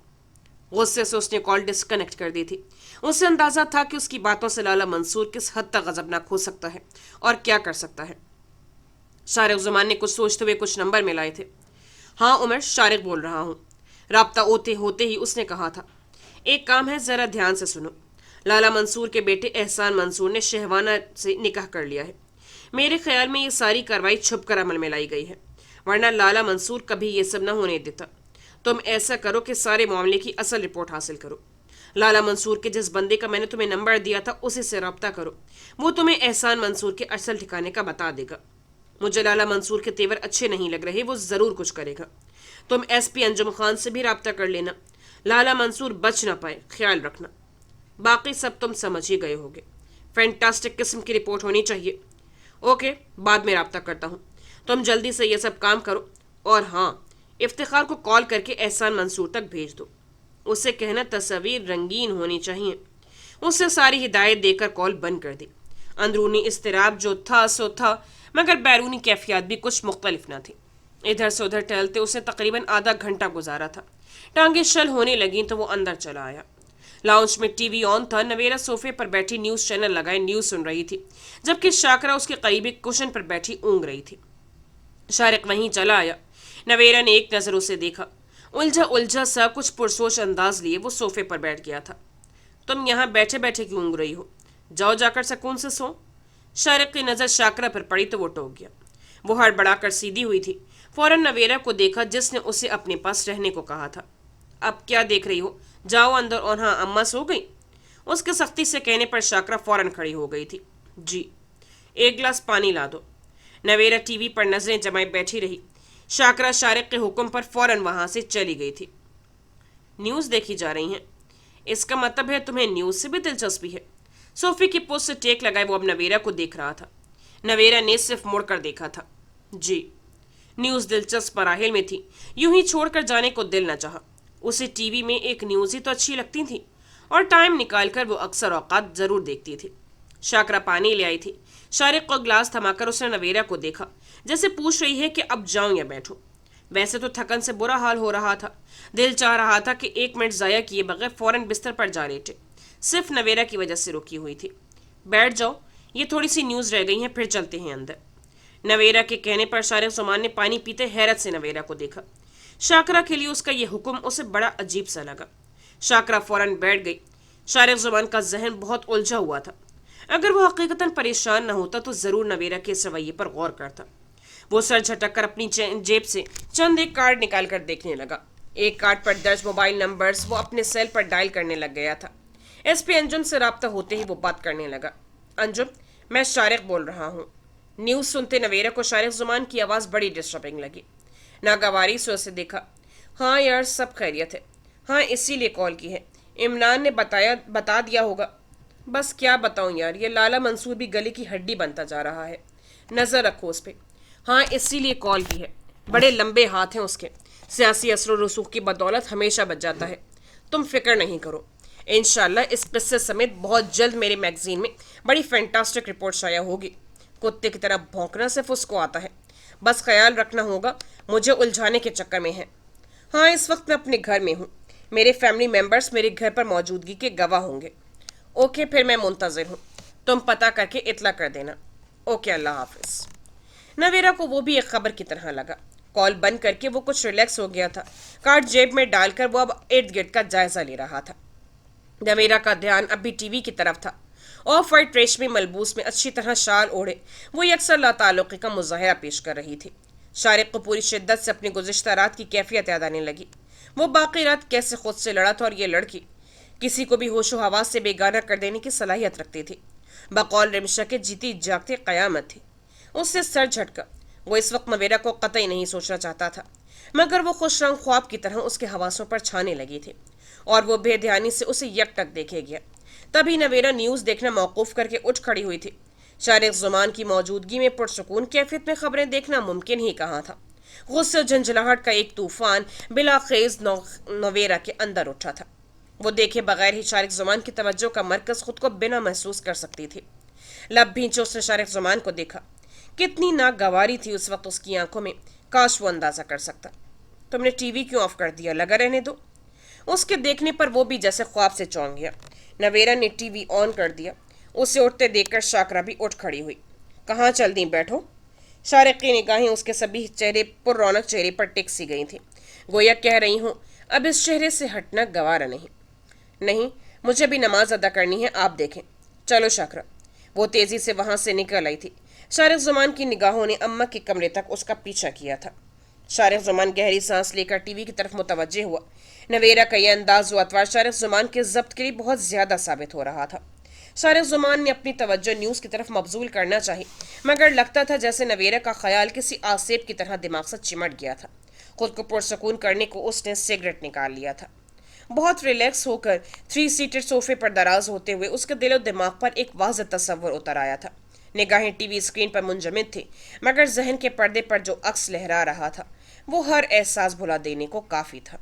गुस्से से उसने कॉल डिस्कनेक्ट कर दी थी। उसे अंदाजा था कि उसकी बातों से लाला मंसूर किस हद तक गजबनाक हो सकता है और क्या कर सकता है। शारिक ज़ुमान ने कुछ सोचते हुए कुछ नंबर मिलाए थे। हाँ उमर, शारिक बोल रहा हूँ। राब्ता होते होते ही उसने कहा था, एक काम है, ज़रा ध्यान से सुनो। लाला मंसूर के बेटे एहसान मंसूर ने शहवाना से निकाह कर लिया है। मेरे ख्याल में ये सारी कार्रवाई छुप कर अमल में लाई गई है, वरना लाला मंसूर कभी ये सब न होने देता। तुम ऐसा करो कि सारे मामले की असल रिपोर्ट हासिल करो। लाला मंसूर के जिस बंदे का मैंने तुम्हें नंबर दिया था उसी से रब्ता करो, वो तुम्हें एहसान मंसूर के असल ठिकाने का बता देगा। मुझे लाला मंसूर के तेवर अच्छे नहीं लग रहे, वो ज़रूर कुछ करेगा। तुम SP अंजुम खान से भी रब्ता कर लेना, लाला मंसूर बच ना पाए, ख्याल रखना। बाकी सब तुम समझ ही गए होगे। फैंटास्टिक किस्म की रिपोर्ट होनी चाहिए। ओके, बाद में रब्ता करता हूँ, तुम जल्दी से ये सब काम करो। और हाँ, इफ्तिखार को कॉल करके एहसान मंसूर तक भेज दो। उससे कहना तस्वीर रंगीन होनी चाहिए। उससे सारी हिदायत देकर कॉल बंद कर दी। अंदरूनी इस्तिराब जो था सो था, मगर बैरूनी कैफियत भी कुछ मुख्तलिफ न थी। इधर से उधर टहलते उसे तकरीबन आधा घंटा गुजारा था। टांगे शल होने लगी तो वो अंदर चला आया। लाउंज में टीवी ऑन था। नवेरा सोफे पर बैठी न्यूज़ चैनल लगाए न्यूज़ सुन रही थी, जबकि शाकरा उसके करीब एक कुशन पर बैठी ऊँग रही थी। शारिक वहीं चला आया। नवेरा ने एक नज़र उसे देखा। उलझा उलझा सा कुछ पुरसोच अंदाज लिए वो सोफे पर बैठ गया था। तुम यहाँ बैठे बैठे क्यों ऊँग रही हो? जाओ जाकर सुकून से सो। शारिक की नज़र शाकरा पर पड़ी तो वो टोक गया। वो हड़बड़ाकर सीधी हुई थी। फौरन नवेरा को देखा जिसने उसे अपने पास रहने को कहा था। अब क्या देख रही हो, जाओ अंदर। और हाँ, अम्मा सो गई? उसके सख्ती से कहने पर शाकरा फौरन खड़ी हो गई थी। जी। एक गिलास पानी ला दो। नवेरा टीवी पर नजरें जमाए बैठी रही। शाकरा शारिक के हुक्म पर फौरन वहां से चली गई थी। न्यूज़ देखी जा रही हैं, इसका मतलब है तुम्हें न्यूज़ से भी दिलचस्पी है। सोफे की पोस्ट से टेक लगाए वो अब नवेरा को देख रहा था। नवेरा ने सिर्फ मुड़कर देखा था। जी। न्यूज़ दिलचस्प मराहिल में थी, यूं ही छोड़कर जाने को दिल न चाहा। उसे टीवी में एक न्यूज़ ही तो अच्छी लगती थी और टाइम निकालकर वो अक्सर औकात ज़रूर देखती थी। शाकरा पानी ले आई थी। शारिक को ग्लास थमाकर उसने नवेरा को देखा, जैसे पूछ रही है कि अब जाऊं या बैठूं। वैसे तो थकन से बुरा हाल हो रहा था। दिल चाह रहा था कि 1 मिनट ज़ाया किए बगैर फौरन बिस्तर पर जा लेटे। सिर्फ नवेरा की वजह से रुकी हुई थी। बैठ जाओ, ये थोड़ी सी न्यूज़ रह गई है, फिर चलते हैं अंदर। नवेरा के कहने पर शारिक ज़ुमान ने पानी पीते हैरत से नवेरा को देखा। शाकरा के लिए उसका यह हुक्म उसे बड़ा अजीब सा लगा। शाकरा फौरन बैठ गई। शारिक ज़ुमान का जहन बहुत उलझा हुआ था। अगर वो हकीकतन परेशान न होता तो ज़रूर नवेरा के इस रवैये पर गौर करता। वो सर झटक कर अपनी जेब से चंद एक कार्ड निकाल कर देखने लगा। एक कार्ड पर दर्ज मोबाइल नंबर्स वो अपने सेल पर डायल करने लग गया था। SP अंजुम से रब्ता होते ही वो बात करने लगा। अंजुम, मैं शारिक बोल रहा हूँ। न्यूज़ सुनते नवेरा को शारिक ज़ुमान की आवाज़ बड़ी डिस्टर्बिंग लगी। नागवारी से उसे देखा। हाँ यार, सब खैरियत है। हाँ, इसीलिए कॉल की है। इमरान ने बता दिया होगा। बस क्या बताऊँ यार, ये लाला मंसूर भी गले की हड्डी बनता जा रहा है। नज़र रखो उस पर। हाँ, इसीलिए कॉल की है। बड़े लंबे हाथ हैं उसके, सियासी असर व रसूख की बदौलत हमेशा बच जाता है। तुम फिक्र नहीं करो, इंशाल्लाह इस किस्से समेत बहुत जल्द मेरे मैगजीन में बड़ी फैंटास्टिक रिपोर्ट शाया होगी। कुत्ते की तरह भौंकना सिर्फ उसको आता है। बस ख्याल रखना होगा, मुझे उलझाने के चक्कर में है। हाँ, इस वक्त मैं अपने घर में हूँ। मेरे फैमिली मेम्बर्स मेरे घर पर मौजूदगी के गवाह होंगे। ओके, फिर मैं मुंतज़िर हूँ। तुम पता करके इतला कर देना। ओके, अल्लाह हाफिज। नवेरा को वो भी एक खबर की तरह लगा। कॉल बंद करके वो कुछ रिलैक्स हो गया था। कार्ड जेब में डालकर वो अब इर्द गिर्द का जायजा ले रहा था। नवेरा का ध्यान अब भी टीवी की तरफ था। ऑफ वाइट रेशमी मलबूस में अच्छी तरह शाल ओढ़े वो यकसर लाताल्लुकी का मुजाहरा पेश कर रही थी। शारिक को पूरी शिद्दत से अपनी गुज़िश्ता रात की कैफियत याद आने लगी। वो बाकी रात कैसे खुद से लड़ा था और ये लड़की किसी को भी होशो हवास से बेगाना कर देने की सलाहियत रखती थी। बकौल रिमशा के जीती जागती क़यामत थी। उससे सर झटका। वो इस वक्त नवेरा को कतई नहीं सोचना चाहता था, मगर वो खुश रंग ख्वाब की तरह उसके हवासों पर छाने लगी थी और वो बेध्यानी से उसे यकटक देखे गया। तभी नवेरा न्यूज़ देखना मौकूफ करके उठ खड़ी हुई थी। शारिक ज़ुमान की मौजूदगी में पुरसुकून कैफियत में खबरें देखना मुमकिन ही कहाँ था। गुस्से और झंझलाहट का एक तूफान बिलाखेज नवेरा के अंदर उठा था। वो देखे बगैर ही शारिक ज़ुमान की तवज्जो का मरकज़ खुद को बिना महसूस कर सकती थी। लब भींचे उसने शारिक ज़ुमान को देखा। कितनी नागवारी थी उस वक्त उसकी आंखों में, काश वो अंदाज़ा कर सकता। तुमने टीवी क्यों ऑफ कर दिया, लगा रहने दो। उसके देखने पर वो भी जैसे ख्वाब से चौंक गया। नवेरा ने टीवी ऑन कर दिया। उसे उठते देखकर शाकरा भी उठ खड़ी हुई। कहाँ चल दी, बैठो। शारिक की निगाहें उसके सभी चेहरे पर रौनक चेहरे पर टिक सी गई थी। गोया कह रही हूँ, अब इस चेहरे से हटना गवारा नहीं। नहीं, मुझे भी नमाज अदा करनी है, आप देखें। चलो शाकरा। वो तेज़ी से वहाँ से निकल आई थी। शारिक ज़ुमान की निगाहों ने अम्मा के कमरे तक उसका पीछा किया था। शारिक ज़ुमान गहरी सांस लेकर टीवी की तरफ मुतवज्जे हुआ। नवेरा का यह अंदाज व अतवार शारिक ज़ुमान के ज़ब्त के लिए बहुत ज़्यादा साबित हो रहा था। शारिक ज़ुमान ने अपनी तवज्जो न्यूज़ की तरफ मबजूल करना चाही, मगर लगता था जैसे नवेरा का ख्याल किसी आसेब की तरह दिमाग से चिमट गया था। खुद को पुरसकून करने को उसने सिगरेट निकाल लिया था। बहुत रिलैक्स होकर 3 सीटेड सोफे पर दराज होते हुए उसके दिल और दिमाग पर एक वाज़ेह तस्वर उतर आया था। निगाहें टीवी स्क्रीन पर मुंजमद थी, मगर जहन के पर्दे पर जो अक्स लहरा रहा था वो हर एहसास भुला देने को काफ़ी था।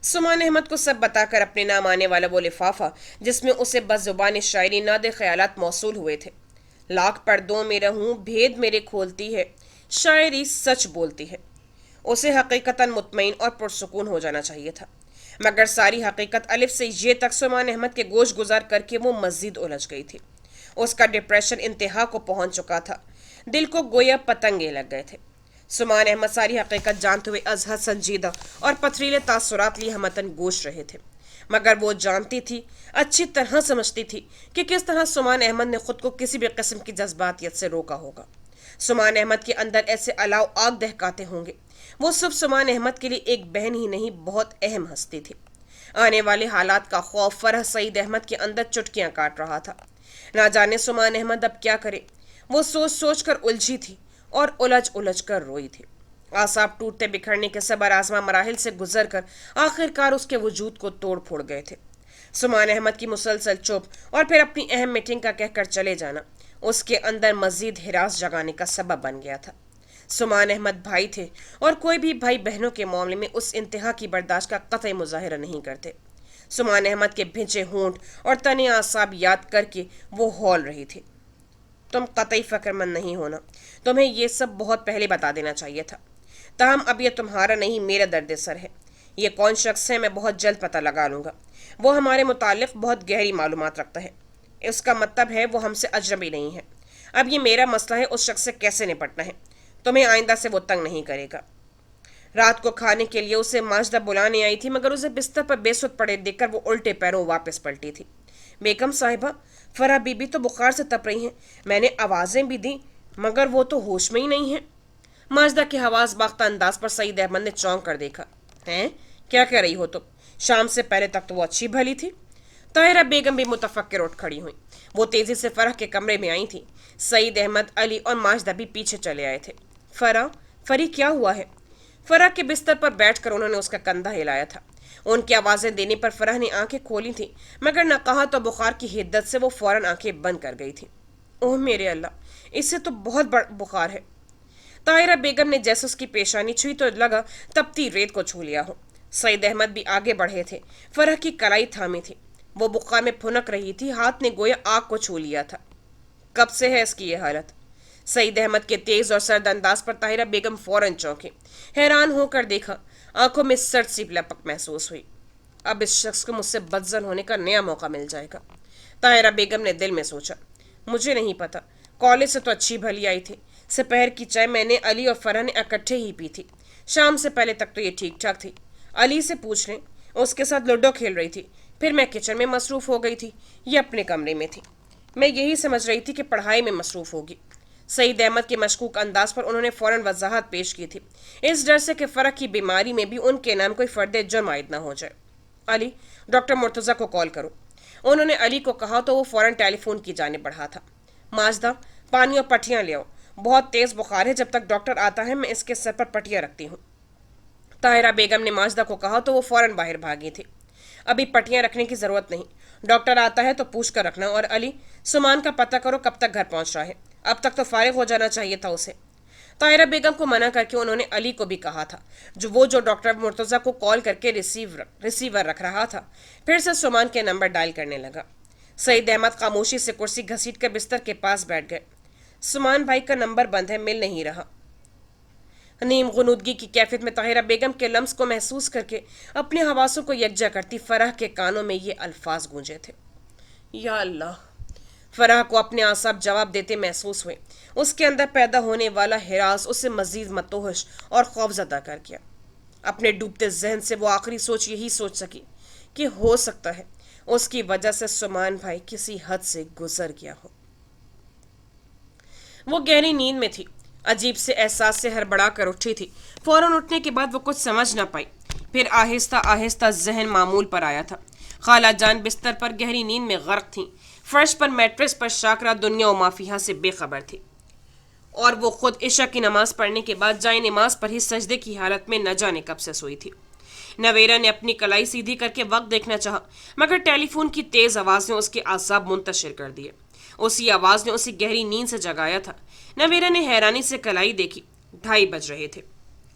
सुमान अहमद को सब बताकर अपने नाम आने वाला वो लिफाफा जिसमें उसे बस जुबान शायरी नादे ख्यालात मौसूल हुए थे। लाख पर्दों में रहूं भेद मेरे खोलती है, शायरी सच बोलती है। उसे हकीकतन मुतमईन और पुरसुकून हो जाना चाहिए था, मगर सारी हकीकत अलिफ से ये तक सुमान अहमद के गोश गुजार करके वो मज़ीद उलझ गई थी। उसका डिप्रेशन इंतहा को पहुंच चुका था। दिल को गोया पतंगे लग गए थे। सुमान अहमद सारी हकीकत जानते हुए अजहर संजीदा और पथरीले तासुरात लिए हमतन गोश रहे थे, मगर वो जानती थी, अच्छी तरह समझती थी कि किस तरह सुमान अहमद ने खुद को किसी भी किस्म की जज्बातियत से रोका होगा। सुमान अहमद के अंदर ऐसे अलाव आग दहकाते होंगे। वो सिर्फ सुमान अहमद के लिए एक बहन ही नहीं, बहुत अहम हस्ती थी। आने वाले हालात का खौफ फरह सईद अहमद के अंदर चुटकियां काट रहा था। ना जाने सुमान अहमद अब क्या करे। वो सोच सोच कर उलझी थी और उलझ उलझ कर रोई थी। आसाब टूटते बिखरने के सबर आजमा मराहिल से गुजर कर आखिरकार उसके वजूद को तोड़ फोड़ गए थे। सुमान अहमद की मुसलसल चुप और फिर अपनी अहम मीटिंग का कहकर चले जाना उसके अंदर मजीद हिरास जगाने का सबब बन गया था। सुमान अहमद भाई थे और कोई भी भाई बहनों के मामले में उस इंतहा की बर्दाश्त का कतई मुजाहिरा नहीं करते। सुमान अहमद के भिंचे होंठ और तने आसाब याद करके वो हौल रही थी। तुम कतई फ़िक्रमंद नहीं होना, तुम्हें ये सब बहुत पहले बता देना चाहिए था। ताहम अब यह तुम्हारा नहीं, मेरा दर्द सर है। ये कौन शख्स है मैं बहुत जल्द पता लगा लूँगा। वो हमारे मुतालिक बहुत गहरी मालूमात रखता है। इसका मतलब है वो हमसे अजनबी नहीं है। अब ये मेरा मसला है उस शख्स से कैसे निपटना है। तुम्हें आइंदा से वो तंग नहीं करेगा। रात को खाने के लिए उसे माजदा बुलाने आई थी, मगर उसे बिस्तर पर बेसुध पड़े देखकर वो उल्टे पैरों वापस पलटी थी। बेगम साहिबा, फराह बीबी तो बुखार से तप रही हैं। मैंने आवाज़ें भी दी, मगर वो तो होश में ही नहीं है। माजदा के हवास बाख्ता अंदाज पर सईद अहमद ने चौंक कर देखा। हैं, क्या कह रही हो तुम? शाम से पहले तक तो वो अच्छी भली थी। ताहिरा बेगम भी मुतफक्किर उठ खड़ी हुई। वो तेज़ी से फराह के कमरे में आई थी। सईद अहमद, अली और माजदा भी पीछे चले आए थे। फरी क्या हुआ है? फराह के बिस्तर पर बैठकर उन्होंने उसका कंधा हिलाया था। उनकी आवाज़ें देने पर फराह ने आंखें खोली थी, मगर न कहा तो बुखार की हिद्दत से वो फौरन आंखें बंद कर गई थी। ओह मेरे अल्लाह, इससे तो बहुत बड़ा बुखार है। ताहिरा बेगम ने जैसे उसकी पेशानी छुई तो लगा तपती रेत को छू लिया हो। सईद अहमद भी आगे बढ़े थे। फराह की कलाई थामी थी। वो बुखार में फुनक रही थी। हाथ ने गोया आग को छू लिया था। कब से है इसकी ये हालत? सईद अहमद के तेज और सर्द अंदाज पर ताहिरा बेगम फौरन चौंकी। हैरान होकर देखा, आंखों में सर्द सी लपक महसूस हुई। अब इस शख्स को मुझसे बदजन होने का नया मौका मिल जाएगा। ताहिरा बेगम ने दिल में सोचा, मुझे नहीं पता, कॉलेज से तो अच्छी भली आई थी। दोपहर की चाय मैंने अली और फरह ने इकट्ठे ही पी थी। शाम से पहले तक तो ये ठीक ठाक थी। अली से पूछ लें, उसके साथ लूडो खेल रही थी। फिर मैं किचन में मसरूफ हो गई थी, ये अपने कमरे में थी। मैं यही समझ रही थी कि पढ़ाई में मसरूफ होगी। सईद अहमद के मशकूक अंदाज पर उन्होंने फौरन वजाहत पेश की थी, इस डर से कि फरह की बीमारी में भी उनके नाम कोई फर्द जुर्म आयद ना हो जाए। अली, डॉक्टर मुर्तज़ा को कॉल करो। उन्होंने अली को कहा तो वो फौरन टेलीफोन की जानिब बढ़ा था। माजदा, पानी और पट्टियाँ ले आओ, बहुत तेज़ बुखार है, जब तक डॉक्टर आता है मैं इसके सर पर पट्टियाँ रखती हूँ। ताहिरा बेगम ने माजदा को कहा तो वो फौरन बाहर भागी थी। अभी पट्टियाँ रखने की ज़रूरत नहीं, डॉक्टर आता है तो पूछ कर रखना। और अली, सुमान का पता करो कब तक घर पहुँच रहा है, अब तक तो फारिग हो जाना चाहिए था उसे। ताहिरा बेगम को मना करके उन्होंने अली को भी कहा था, जो डॉक्टर मुर्तज़ा को कॉल करके रिसीवर रख रहा था, फिर से सुमान के नंबर डायल करने लगा। सईद अहमद खामोशी से कुर्सी घसीट कर बिस्तर के पास बैठ गए। सुमान भाई का नंबर बंद है, मिल नहीं रहा। नीम गुनूदगी की कैफियत में ताहिरा बेगम के लम्स को महसूस करके अपने हवासों को यकजा करती फरह के कानों में ये अल्फाज गूंजे थे, या अल्लाह। फरह को अपने आसाब जवाब देते महसूस हुए। उसके अंदर पैदा होने वाला हिरास उसे मजीद मतोहश और खौफजदा कर गया। अपने डूबते जहन से वो आखिरी सोच यही सोच सकी कि हो सकता है उसकी वजह से सुमान भाई किसी हद से गुजर गया हो। वो गहरी नींद में थी, अजीब से एहसास से हड़बड़ा कर उठी थी। फौरन उठने के बाद वो कुछ समझ ना पाई। फिर आहिस्ता आहिस्ता जहन मामूल पर आया था। खाला जान बिस्तर पर गहरी नींद में गर्क थी। फर्श पर मैट्रेस पर शाकरा दुनिया व माफिया से बेखबर थी, और वो खुद इशा की नमाज पढ़ने के बाद जाए नमाज पर ही सजदे की हालत में न जाने कब से सोई थी। नवेरा ने अपनी कलाई सीधी करके वक्त देखना चाहा, मगर टेलीफोन की तेज आवाज ने उसके आसाब मुंतशिर कर दिए। उसी आवाज ने उसे गहरी नींद से जगाया था। नवेरा ने हैरानी से कलाई देखी, 2:30 बज रहे थे।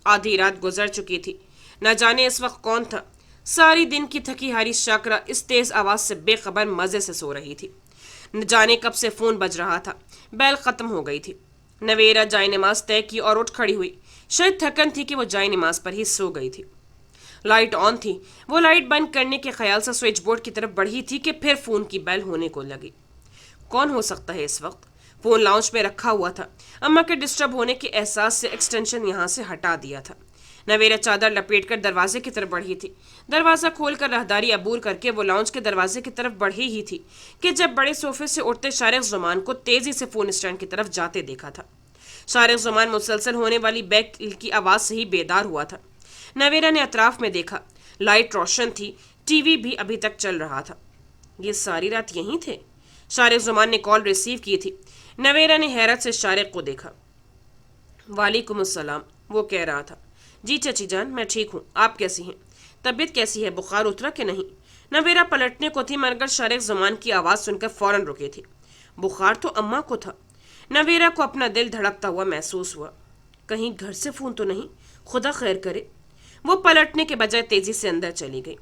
आधी रात गुजर चुकी थी। न जाने इस वक्त कौन था। सारी दिन की थकी हारी शाकरा इस तेज आवाज से बेखबर मजे से सो रही थी। न जाने कब से फोन बज रहा था। बैल खत्म हो गई थी। नवेरा जाए नमाज तय की और उठ खड़ी हुई। शायद थकन थी कि वो जाए नमाज पर ही सो गई थी। लाइट ऑन थी। वो लाइट बंद करने के ख्याल से स्विच बोर्ड की तरफ बढ़ी थी कि फिर फोन की बेल होने को लगी। कौन हो सकता है इस वक्त? फोन लाउंज पे रखा हुआ था। अम्मा के डिस्टर्ब होने के एहसास से एक्सटेंशन यहाँ से हटा दिया था। नवेरा चादर लपेटकर दरवाजे की तरफ बढ़ी थी। दरवाज़ा खोलकर राहदारी अबूर करके वो लाउंज के दरवाजे की तरफ बढ़ी ही थी कि जब बड़े सोफे से उठते शारिक ज़ुमान को तेज़ी से फ़ोन स्टैंड की तरफ जाते देखा था। शारिक ज़ुमान मुसलसल होने वाली बैग की आवाज़ से ही बेदार हुआ था। नवेरा ने अतराफ में देखा। लाइट रोशन थी, टीवी भी अभी तक चल रहा था। ये सारी रात यहीं थे? शारिक ज़ुमान ने कॉल रिसीव की थी। नवेरा ने हैरत से शारिक को देखा। वालेकुम अस्सलाम, वो कह रहा था। जी चची जान, मैं ठीक हूँ, आप कैसी हैं? तबीयत कैसी है, बुखार उतरा कि नहीं? नवेरा पलटने को थी मगर शारिक ज़ुमान की आवाज़ सुनकर फ़ौरन रुकी थी। बुखार तो अम्मा को था। नवेरा को अपना दिल धड़कता हुआ महसूस हुआ। कहीं घर से फ़ोन तो नहीं, खुदा खैर करे। वो पलटने के बजाय तेज़ी से अंदर चली गई।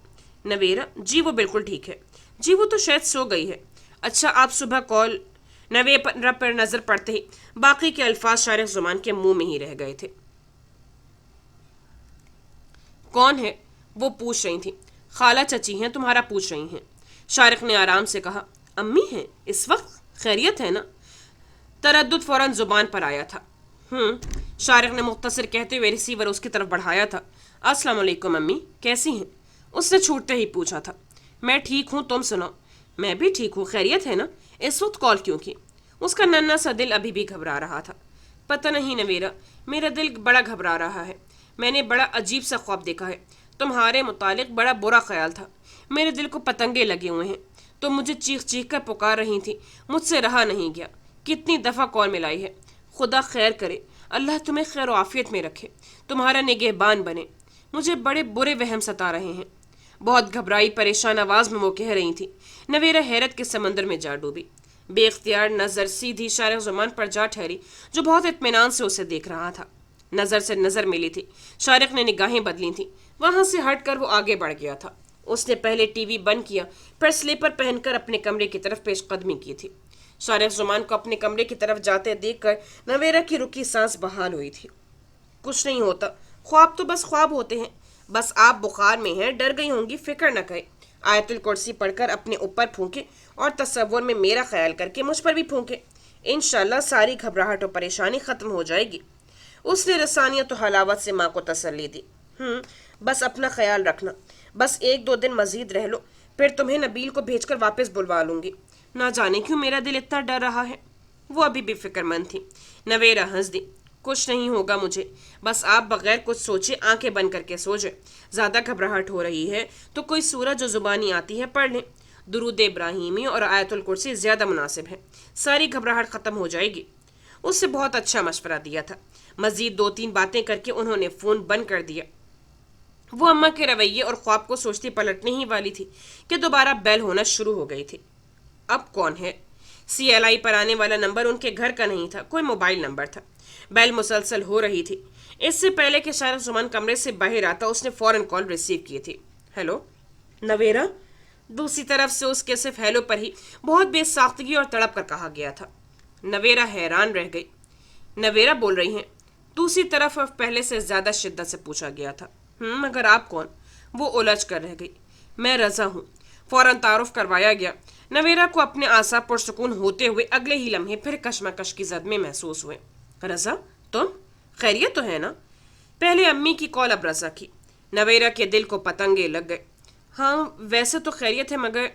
नवेरा, जी वो बिल्कुल ठीक है। जी वो तो शायद सो गई है। अच्छा, आप सुबह कॉल। नवेरा पर नज़र पड़ते ही बाकी के अल्फाज शारिक ज़ुमान के मुंह में ही रह गए थे। कौन है? वो पूछ रही थी। खाला चची हैं, तुम्हारा पूछ रही हैं। शारिक ने आराम से कहा। अम्मी हैं इस वक्त? खैरियत है ना? तरद्दुद फौरन जुबान पर आया था। शारिक ने मुख्तसर कहते हुए रिसीवर उसकी तरफ बढ़ाया था। अस्सलाम वालेकुम अम्मी, कैसी हैं? उसने छूटते ही पूछा था। मैं ठीक हूँ, तुम सुनाओ? मैं भी ठीक हूँ, खैरियत है ना? इस वक्त कॉल क्यों की? उसका नन्हा सा दिल अभी भी घबरा रहा था। पता नहीं नवेरा, मेरा दिल बड़ा घबरा रहा है। मैंने बड़ा अजीब सा ख्वाब देखा है। तुम्हारे मुतालिक बड़ा बुरा ख्याल था। मेरे दिल को पतंगे लगे हुए हैं। तुम मुझे चीख चीख कर पुकार रही थी, मुझसे रहा नहीं गया। कितनी दफ़ा कॉल मिलाई है। खुदा खैर करे, अल्लाह तुम्हें खैर व आफियत में रखे, तुम्हारा निगहबान बने। मुझे बड़े बुरे वहम सता रहे हैं। बहुत घबराई परेशान आवाज़ में वो कह रही थी। नवेरा हैरत के समंदर में जा डूबी। बेख्तियार नज़र सीधी शारिक ज़ुमान पर जा ठहरी, जो बहुत इत्मीनान से उसे देख रहा था। नज़र से नज़र मिली थी। शारिक ने निगाहें बदली थी। वहाँ से हटकर वो आगे बढ़ गया था। उसने पहले टीवी बंद किया, फिर स्लीपर पहनकर अपने कमरे की तरफ पेशकदमी की थी। शारिक ज़ुमान को अपने कमरे की तरफ जाते देखकर नवेरा की रुकी सांस बहाल हुई थी। कुछ नहीं होता, ख्वाब तो बस ख्वाब होते हैं। बस आप बुखार में हैं, डर गई होंगी, फिक्र न करें। आयतुल कुर्सी पढ़कर अपने ऊपर फूंके اور تصور میں میرا خیال کر کے مجھ پر بھی پھونکے. انشاءاللہ ساری گھبراہٹ و پریشانی ختم ہو جائے گی. اس نے رسانیت و حلاوت سے ماں کو تسلی دی. بس اپنا خیال رکھنا. بس 1-2 دن مزید رہ لو، پھر تمہیں نبیل کو بھیج کر واپس بلوا لوں گی. نہ جانے کیوں میرا دل اتنا ڈر رہا ہے. وہ ابھی بھی فکر مند تھی. نویرا ہنس دی. کچھ نہیں ہوگا مجھے، بس آپ بغیر کچھ سوچے آنکھیں بند کر کے سو جائیں. زیادہ گھبراہٹ ہو رہی ہے تو کوئی سورہ جو زبانی آتی ہے پڑھ لیں. درود ابراہیمی اور آیت الکرسی زیادہ مناسب ہے. ساری گھبراہٹ ختم ہو جائے گی. اس سے بہت اچھا مشورہ دیا تھا. مزید 2-3 باتیں کر کے انہوں نے فون بند کر دیا. وہ اماں کے رویے اور خواب کو سوچتی پلٹنے ہی والی تھی کہ دوبارہ بیل ہونا شروع ہو گئی تھی. اب کون ہے؟ CLI پر آنے والا نمبر ان کے گھر کا نہیں تھا، کوئی موبائل نمبر تھا. بیل مسلسل ہو رہی تھی. اس سے پہلے کہ شارق زمان کمرے سے باہر آتا اس نے فوراً کال ریسیو کی تھی. ہیلو نویرا. دوسری طرف سے اس کے صرف ہیلو پر ہی بہت بے ساختگی اور تڑپ کر کہا گیا تھا. نویرا حیران رہ گئی. نویرا بول رہی ہیں؟ دوسری طرف پہلے سے زیادہ شدت سے پوچھا گیا تھا. مگر آپ کون؟ وہ الجھ کر رہ گئی. میں رضا ہوں. فوراً تعارف کروایا گیا. نویرا کو اپنے اعصاب پرسکون ہوتے ہوئے اگلے ہی لمحے پھر کشمکش کی زد میں محسوس ہوئے. رضا تم؟ خیریت تو ہے نا؟ پہلے امی کی کال اب رضا کی. نویرا کے دل کو پتنگے لگ گئے. ہاں ویسے تو خیریت ہے، مگر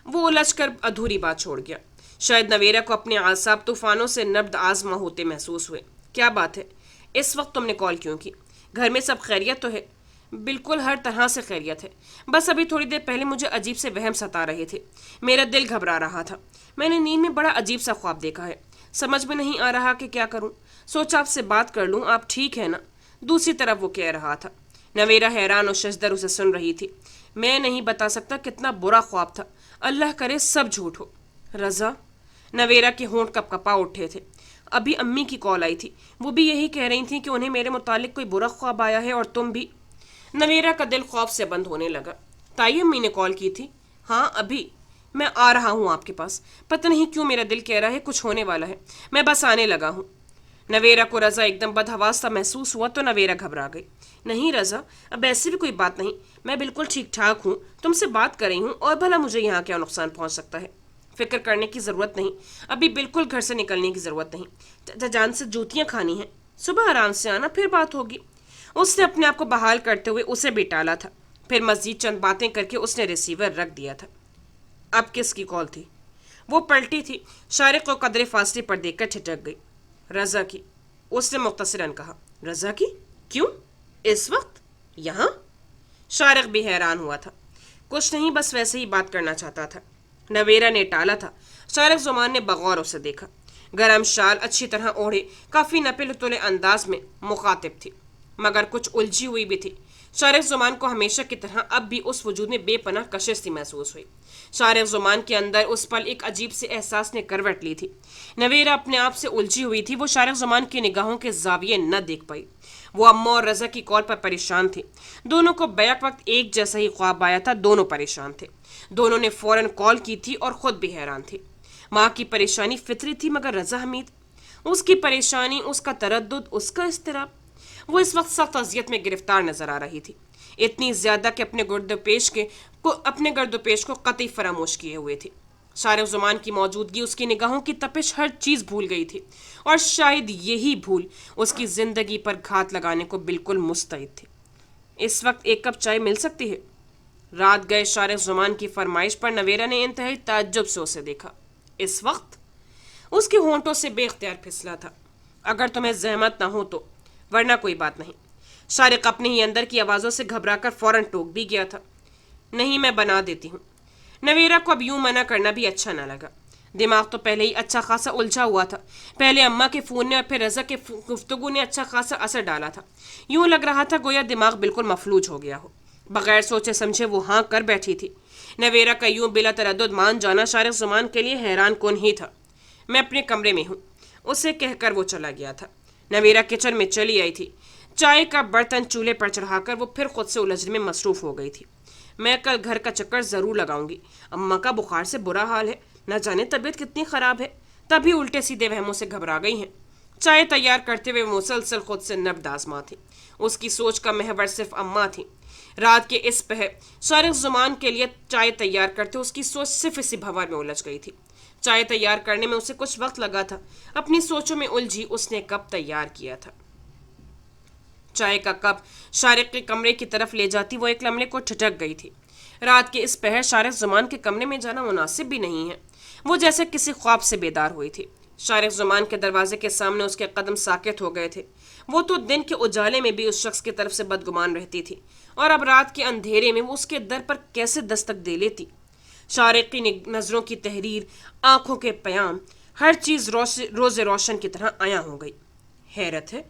وہ الجھ کر ادھوری بات چھوڑ گیا. شاید نویرا کو اپنے اعصاب طوفانوں سے نبض آزما ہوتے محسوس ہوئے. کیا بات ہے؟ اس وقت تم نے کال کیوں کی؟ گھر میں سب خیریت تو ہے؟ بالکل ہر طرح سے خیریت ہے. بس ابھی تھوڑی دیر پہلے مجھے عجیب سے وہم ستا رہے تھے. میرا دل گھبرا رہا تھا. میں نے نیند میں بڑا عجیب سا خواب دیکھا ہے. سمجھ میں نہیں آ رہا کہ کیا کروں. سوچا آپ سے بات کر لوں. آپ ٹھیک ہے نا؟ دوسری طرف وہ کہہ رہا تھا. نویرا حیران و ششدر اسے سن رہی تھی. میں نہیں بتا سکتا کتنا برا خواب تھا. اللہ کرے سب جھوٹ ہو. رضا. نویرا کے ہونٹ کپ کپا اٹھے تھے. ابھی امی کی کال آئی تھی. وہ بھی یہی کہہ رہی تھیں کہ انہیں میرے متعلق کوئی برا خواب آیا ہے اور تم بھی. نویرا کا دل خوف سے بند ہونے لگا. تائی امی نے کال کی تھی؟ ہاں ابھی. میں آ رہا ہوں آپ کے پاس. پتہ نہیں کیوں میرا دل کہہ رہا ہے کچھ ہونے والا ہے. میں بس آنے لگا ہوں. نویرا کو رضا ایک دم بدحواس سا محسوس ہوا تو نویرا گھبرا گئی. نہیں رضا، اب ایسی بھی کوئی بات نہیں. میں بالکل ٹھیک ٹھاک ہوں. تم سے بات کر رہی ہوں اور بھلا مجھے یہاں کیا نقصان پہنچ سکتا ہے؟ فکر کرنے کی ضرورت نہیں. ابھی بالکل گھر سے نکلنے کی ضرورت نہیں. چچا جان سے جوتیاں کھانی ہیں. صبح آرام سے آنا، پھر بات ہوگی. اس نے اپنے آپ کو بحال کرتے ہوئے اسے بھی ٹالا تھا. پھر مزید چند باتیں کر کے اس نے ریسیور رکھ دیا تھا. اب کس کی کال تھی؟ وہ پلٹی تھی. شارق کو قدرے فاصلے پر دیکھ کر ٹھٹک گئی. رضا کی. اس نے مختصراً کہا. رضا کی؟ کیوں اس وقت یہاں؟ شارق بھی حیران ہوا تھا. کچھ نہیں، بس ویسے ہی بات کرنا چاہتا تھا. نویرا نے ٹالا تھا. شارق زمان نے بغور اسے دیکھا. گرم شال اچھی طرح اوڑھے کافی نپے تلے انداز میں مخاطب تھی، مگر کچھ الجھی ہوئی بھی تھی. شارق زمان کو ہمیشہ کی طرح اب بھی اس وجود میں بے پناہ کشش سی محسوس ہوئی. شارق زمان کے اندر اس پل ایک عجیب سے احساس نے کروٹ لی تھی. نویرا اپنے آپ سے الجھی ہوئی تھی. وہ شارق زمان کی نگاہوں کے زاویے نہ دیکھ پائی. وہ اماں اور رضا کی کال پر پریشان تھی. دونوں کو بیک وقت ایک جیسا ہی خواب آیا تھا. دونوں پریشان تھے. دونوں نے فوراً کال کی تھی اور خود بھی حیران تھی. ماں کی پریشانی فطری تھی، مگر رضا حمید، اس کی پریشانی، اس کا تردد، اس کا اضطراب. وہ اس وقت سخت اذیت میں گرفتار نظر آ رہی تھی. اتنی زیادہ کہ اپنے گرد و پیش کو قطعی فراموش کیے ہوئے تھی. شارق زمان کی موجودگی اس کی نگاہوں کی تپش ہر چیز بھول گئی تھی، اور شاید یہی بھول اس کی زندگی پر گھات لگانے کو بالکل مستعد تھی. اس وقت ایک کپ چائے مل سکتی ہے؟ رات گئے شارق زمان کی فرمائش پر نویرا نے انتہائی تعجب سے اسے دیکھا. اس وقت؟ اس کے ہونٹوں سے بے اختیار پھسلا تھا. اگر تمہیں زحمت نہ ہو تو، ورنہ کوئی بات نہیں. شارق اپنے ہی اندر کی آوازوں سے گھبرا کر فوراً ٹوک بھی گیا تھا. نہیں، میں بنا دیتی ہوں. نویرا کو اب یوں منع کرنا بھی اچھا نہ لگا. دماغ تو پہلے ہی اچھا خاصا الجھا ہوا تھا. پہلے اماں کے فون نے اور پھر رضا کے گفتگو نے اچھا خاصا اثر ڈالا تھا. یوں لگ رہا تھا گویا دماغ بالکل مفلوج ہو گیا ہو. بغیر سوچے سمجھے وہ ہاں کر بیٹھی تھی. نویرا کا یوں بلا تردد مان جانا شارق زمان کے لیے حیران کن ہی تھا. میں اپنے کمرے میں ہوں، اسے کہہ کر وہ چلا گیا تھا. نویرا کچن میں چلی آئی تھی. چائے کا برتن چولہے پر چڑھا کر وہ پھر خود سے الجھنے میں مصروف ہو گئی تھی. میں کل گھر کا چکر ضرور لگاؤں گی. اماں کا بخار سے برا حال ہے، نہ جانے طبیعت کتنی خراب ہے. تبھی الٹے سیدھے وہموں سے گھبرا گئی ہیں. چائے تیار کرتے ہوئے مسلسل خود سے نبض آزما تھی. اس کی سوچ کا محور صرف اماں تھی. رات کے اس پہر شارق زمان کے لیے چائے تیار کرتے اس کی سوچ صرف اسی بھنور میں الجھ گئی تھی۔ چائے تیار کرنے میں اسے کچھ وقت لگا تھا۔ اپنی سوچوں میں الجھی اس نے کپ تیار کیا تھا۔ چائے کا کپ شارق کے کمرے کی طرف لے جاتی وہ ایک لمحے کو ٹھٹک گئی تھی۔ رات کے اس پہر شارق زمان کے کمرے میں جانا مناسب بھی نہیں ہے۔ وہ جیسے کسی خواب سے بیدار ہوئی تھی۔ شارق زمان کے دروازے کے سامنے اس کے قدم ساکت ہو گئے تھے۔ وہ تو دن کے اجالے میں بھی اس شخص کی طرف سے بدگمان رہتی تھی، اور اب رات کے اندھیرے میں وہ اس کے در پر کیسے دستک دے لیتی؟ شارق کی نظروں کی تحریر، آنکھوں کے پیام، ہر چیز روز روشن کی طرح عیاں ہو گئی۔ حیرت ہے،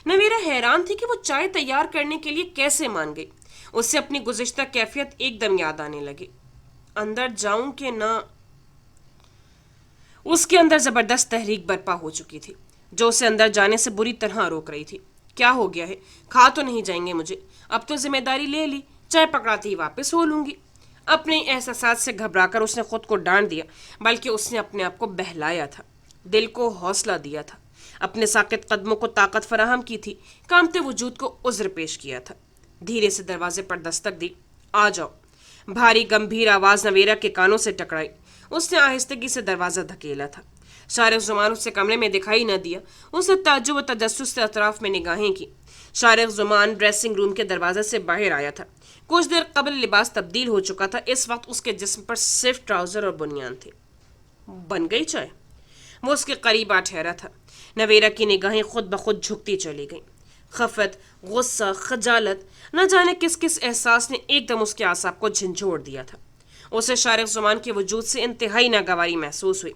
نویرا حیران تھی کہ وہ چائے تیار کرنے کے لیے کیسے مان گئی۔ اس سے اپنی گزشتہ کیفیت ایک دم یاد آنے لگی۔ اندر جاؤں کہ نہ؟ اس کے اندر زبردست تحریک برپا ہو چکی تھی جو اسے اندر جانے سے بری طرح روک رہی تھی۔ کیا ہو گیا ہے؟ کھا تو نہیں جائیں گے مجھے؟ اب تو ذمہ داری لے لی، چائے پکڑاتے ہی واپس ہو لوں گی۔ اپنے احساسات سے گھبرا کر اس نے خود کو ڈانٹ دیا، بلکہ اس نے اپنے آپ کو بہلایا تھا، دل کو حوصلہ دیا تھا، اپنے ساکت قدموں کو طاقت فراہم کی تھی، کامتے وجود کو عذر پیش کیا تھا۔ دھیرے سے دروازے پر دستک دی۔ آ جاؤ۔ بھاری گمبھیر آواز نویرا کے کانوں سے ٹکرائی۔ اس نے آہستگی سے دروازہ دھکیلا تھا۔ شارق زمان اسے کمرے میں دکھائی نہ دیا۔ اس نے تعجب و تجسس سے اطراف میں نگاہیں کی۔ شارق زمان ڈریسنگ روم کے دروازے سے باہر آیا تھا۔ کچھ دیر قبل لباس تبدیل ہو چکا تھا۔ اس وقت اس کے جسم پر صرف ٹراؤزر اور بنیان تھے۔ بن گئی چائے؟ وہ اس کے قریب آ ٹھہرا تھا۔ نویرا کی نگاہیں خود بخود جھکتی چلی گئیں۔ خفت، غصہ، خجالت، نہ جانے کس کس احساس نے ایک دم اس کے اعصاب کو جھنجھوڑ دیا تھا۔ اسے شارق زمان کے وجود سے انتہائی ناگواری محسوس ہوئی۔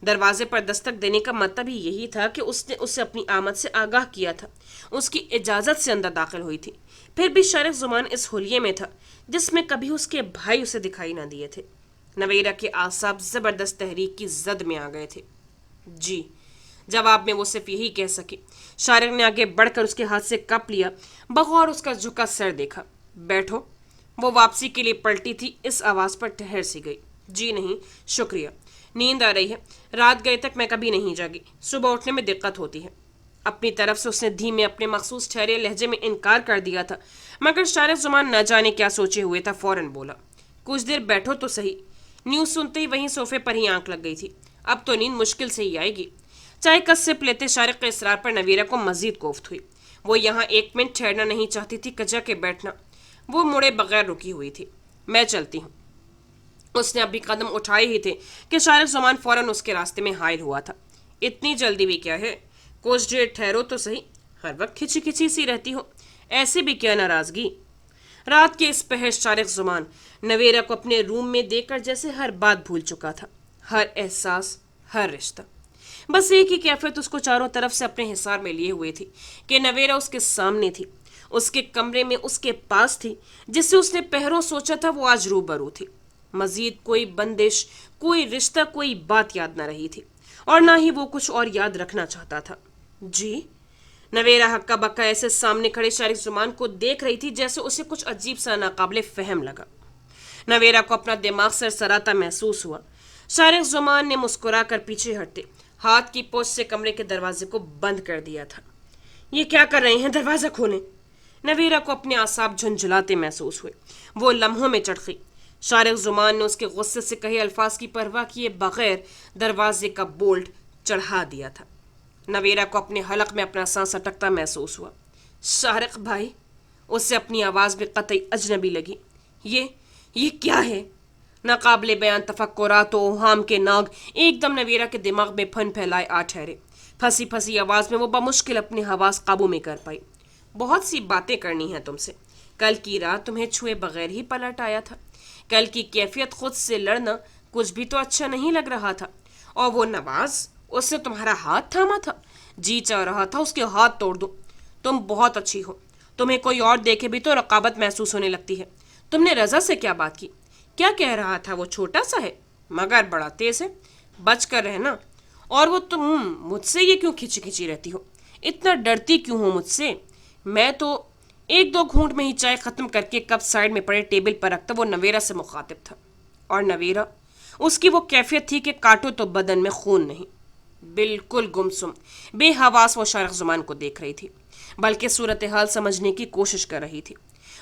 دروازے پر دستک دینے کا مطلب ہی یہی تھا کہ اس نے اسے اپنی آمد سے آگاہ کیا تھا، اس کی اجازت سے اندر داخل ہوئی تھی۔ پھر بھی شارق زمان اس حلیے میں تھا جس میں کبھی اس کے بھائی اسے دکھائی نہ دیے تھے۔ نویرا کے اعصاب زبردست تحریک کی زد میں آ گئے تھے۔ جی، جواب میں وہ صرف یہی کہہ سکی۔ شارق نے آگے بڑھ کر اس کے ہاتھ سے کپ لیا، بغور اس کا جھکا سر دیکھا۔ بیٹھو۔ وہ واپسی کے لیے پلٹی تھی، اس آواز پر ٹھہر سی گئی۔ جی نہیں، شکریہ، نیند آ رہی ہے، رات گئے تک میں کبھی نہیں جاگی، صبح اٹھنے میں دقت ہوتی ہے۔ اپنی طرف سے اس نے دھیمے اپنے مخصوص ٹھہرے لہجے میں انکار کر دیا تھا، مگر شارق زمان نہ جانے کیا سوچے ہوئے تھا، فوراً بولا، کچھ دیر بیٹھو تو صحیح۔ نیوز سنتے ہی وہیں صوفے پر ہی آنکھ لگ گئی تھی۔ اب تو نیند مشکل سے ہی آئے گی۔ چائے کا سپ لیتے شارق کے اصرار پر نویرا کو مزید کوفت ہوئی۔ وہ یہاں ایک منٹ ٹھہرنا نہیں چاہتی تھی، کجا کے بیٹھنا۔ وہ مڑے بغیر رکی ہوئی تھی۔ میں چلتی ہوں۔ اس نے ابھی قدم اٹھائے ہی تھے کہ شارق زمان فوراً اس کے راستے میں حائل ہوا تھا۔ اتنی جلدی بھی کیا ہے؟ کچھ دیر ٹھہرو تو صحیح، ہر وقت کھچی کھچی سی رہتی ہو، ایسے بھی کیا ناراضگی؟ رات کے اس پہر شارق زمان نویرا کو اپنے روم میں دیکھ کر جیسے ہر بات بھول چکا تھا، ہر احساس، ہر رشتہ۔ بس ایک ہی کیفیت اس کو چاروں طرف سے اپنے حصار میں لیے ہوئے تھی کہ نویرا اس کے سامنے تھی، اس کے کمرے میں اس کے پاس تھی، جس سے اس نے پہروں سوچا تھا وہ آج روبرو تھی۔ مزید کوئی بندش، کوئی رشتہ، کوئی بات یاد نہ رہی تھی، اور نہ ہی وہ کچھ اور یاد رکھنا چاہتا تھا۔ جی؟ نویرا ہکا بکا ایسے سامنے کھڑے شارق زمان کو دیکھ رہی تھی جیسے اسے کچھ عجیب سا ناقابل فہم لگا۔ نویرا کو اپنا دماغ سرسراتا محسوس ہوا۔ شارق زمان نے مسکرا کر پیچھے ہٹتے ہاتھ کی پوچھ سے کمرے کے دروازے کو بند کر دیا تھا۔ یہ کیا کر رہے ہیں؟ دروازہ کھولیں۔ نویرا کو اپنے اعصاب جھنجھلاتے محسوس ہوئے۔ وہ لمحوں میں چڑکی۔ شارق زمان نے اس کے غصے سے کہے الفاظ کی پرواہ کیے بغیر دروازے کا بولٹ چڑھا دیا تھا۔ نویرا کو اپنے حلق میں اپنا سانس اٹکتا محسوس ہوا۔ شارق بھائی، اس سے اپنی آواز بھی قطعی اجنبی لگی۔ یہ کیا ہے؟ ناقابل بیان تفکرات و اوہام کے ناگ ایک دم نویرا کے دماغ میں پھن پھیلائے آ ٹھہرے۔ پھنسی پھنسی آواز میں وہ بمشکل اپنے حواس قابو میں کر پائی۔ بہت سی باتیں کرنی ہیں تم سے۔ کل کی رات تمہیں چھوئے بغیر ہی پلٹ آیا تھا۔ کل کی کیفیت خود سے لڑنا کچھ بھی تو اچھا نہیں لگ رہا تھا، اور وہ نواز، اس نے تمہارا ہاتھ تھاما تھا، جی چاہ رہا تھا اس کے ہاتھ توڑ دو۔ تم بہت اچھی ہو، تمہیں کوئی اور دیکھے بھی تو رقابت محسوس ہونے لگتی ہے۔ تم نے رضا سے کیا بات کی؟ کیا کہہ رہا تھا؟ وہ چھوٹا سا ہے مگر بڑا تیز ہے، بچ کر رہنا۔ اور وہ تم مجھ سے یہ کیوں کھچی کھچی رہتی ہو؟ اتنا ڈرتی کیوں ہو مجھ سے؟ میں تو ایک دو گھونٹ میں ہی چائے ختم کر کے کپ سائڈ میں پڑے ٹیبل پر رکھتا وہ نویرا سے مخاطب تھا۔ اور نویرا، اس کی وہ کیفیت تھی کہ کاٹو تو بدن میں خون نہیں۔ بالکل گمسم بے حواس وہ شارق زمان کو دیکھ رہی تھی، بلکہ صورتحال سمجھنے کی کوشش کر رہی تھی۔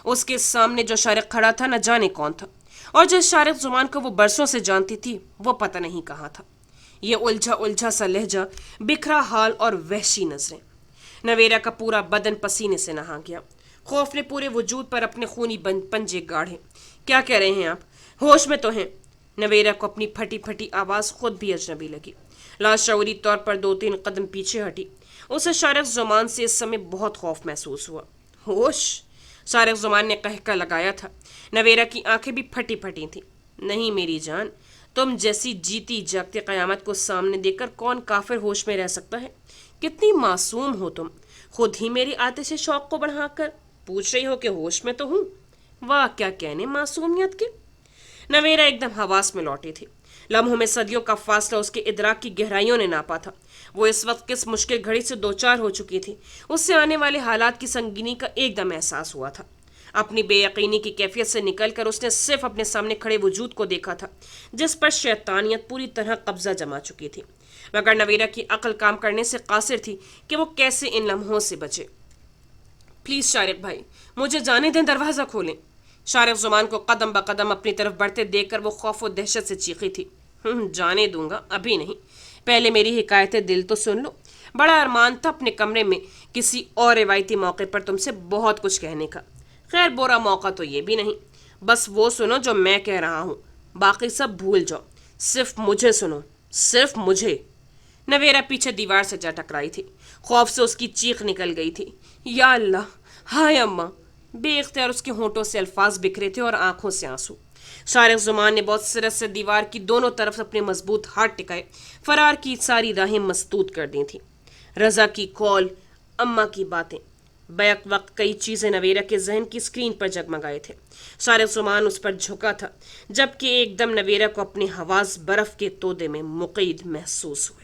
उसके सामने जो शारिक खड़ा था न जाने कौन था, और जिस शारिक जुबान को वो बरसों से जानती थी वो पता नहीं कहाँ था। ये उलझा उलझा सा लहजा, बिखरा हाल और वहशी नजरें। नवेरा का पूरा बदन पसीने से नहा गया। खौफ ने पूरे वजूद पर अपने खूनी पंजे गाढ़े। क्या कह रहे हैं आप? होश में तो हैं? नवेरा को अपनी फटी फटी आवाज खुद भी अजनबी लगी। लाशऊरी तौर पर 2-3 कदम पीछे हटी। उसे शारिक जुमान से इस समय बहुत खौफ महसूस हुआ। होश? शारिक जुमान ने कहका लगाया था। नवेरा की आंखें भी फटी फटी थी। नहीं मेरी जान, तुम जैसी जीती जागती कयामत को सामने देखकर कौन काफिर होश में रह सकता है? कितनी मासूम हो तुम। खुद ही मेरी आतिश शौक को बढ़ाकर पूछ रही हो कि होश में तो हूं। वाह क्या कहने मासूमियत के। नवेरा एकदम हवास में लौटी थी। लम्हों में सदियों का फासला उसके इदराक की गहराइयों ने नापा था। वो इस वक्त किस मुश्किल घड़ी से 2-4 हो चुकी थी। उससे आने वाले हालात की संगीनी का एकदम एहसास हुआ था। अपनी बेयकीनी की कैफियत से निकलकर उसने सिर्फ अपने सामने खड़े वजूद को देखा था, जिस पर शैतानियत पूरी तरह कब्जा जमा चुकी थी। मगर नवेरा की अक्ल काम करने से कासिर थी कि वो कैसे इन लम्हों से बचे। प्लीज शारिक भाई, मुझे जाने दें, दरवाजा खोलें। शारिक जुमान को कदम ब कदम अपनी तरफ बढ़ते देखकर वो खौफ और दहशत से चीखी थी। जाने दूंगा, अभी नहीं, पहले मेरी हिकायत दिल तो सुन लो। बड़ा अरमान था अपने कमरे में किसी और रिवायती मौके पर तुमसे बहुत कुछ कहने का। खैर बुरा मौका तो ये भी नहीं। बस वो सुनो जो मैं कह रहा हूँ, बाकी सब भूल जाओ। सिर्फ मुझे सुनो, सिर्फ मुझे। नवेरा पीछे दीवार से जा टकराई थी। खौफ से उसकी चीख निकल गई थी। या अल्लाह, हाय अम्मा। बेइख्तियार उसके होंठों से अल्फाज बिखरे थे और आंखों से आंसू। शारिक जुमान ने बहुत सिरत से दीवार की दोनों तरफ अपने मजबूत हाथ टिकाए। फरार की सारी राहें मसदूद कर दी थी। रजा की कॉल, अम्मा की बातें, बैक वक्त कई चीजें नवेरा के जहन की स्क्रीन पर जगमगाए थे। शारिक जुमान उस पर झुका था, जबकि एकदम नवेरा को अपने हवास बर्फ के तोदे में मुक़य्यद महसूस हुए।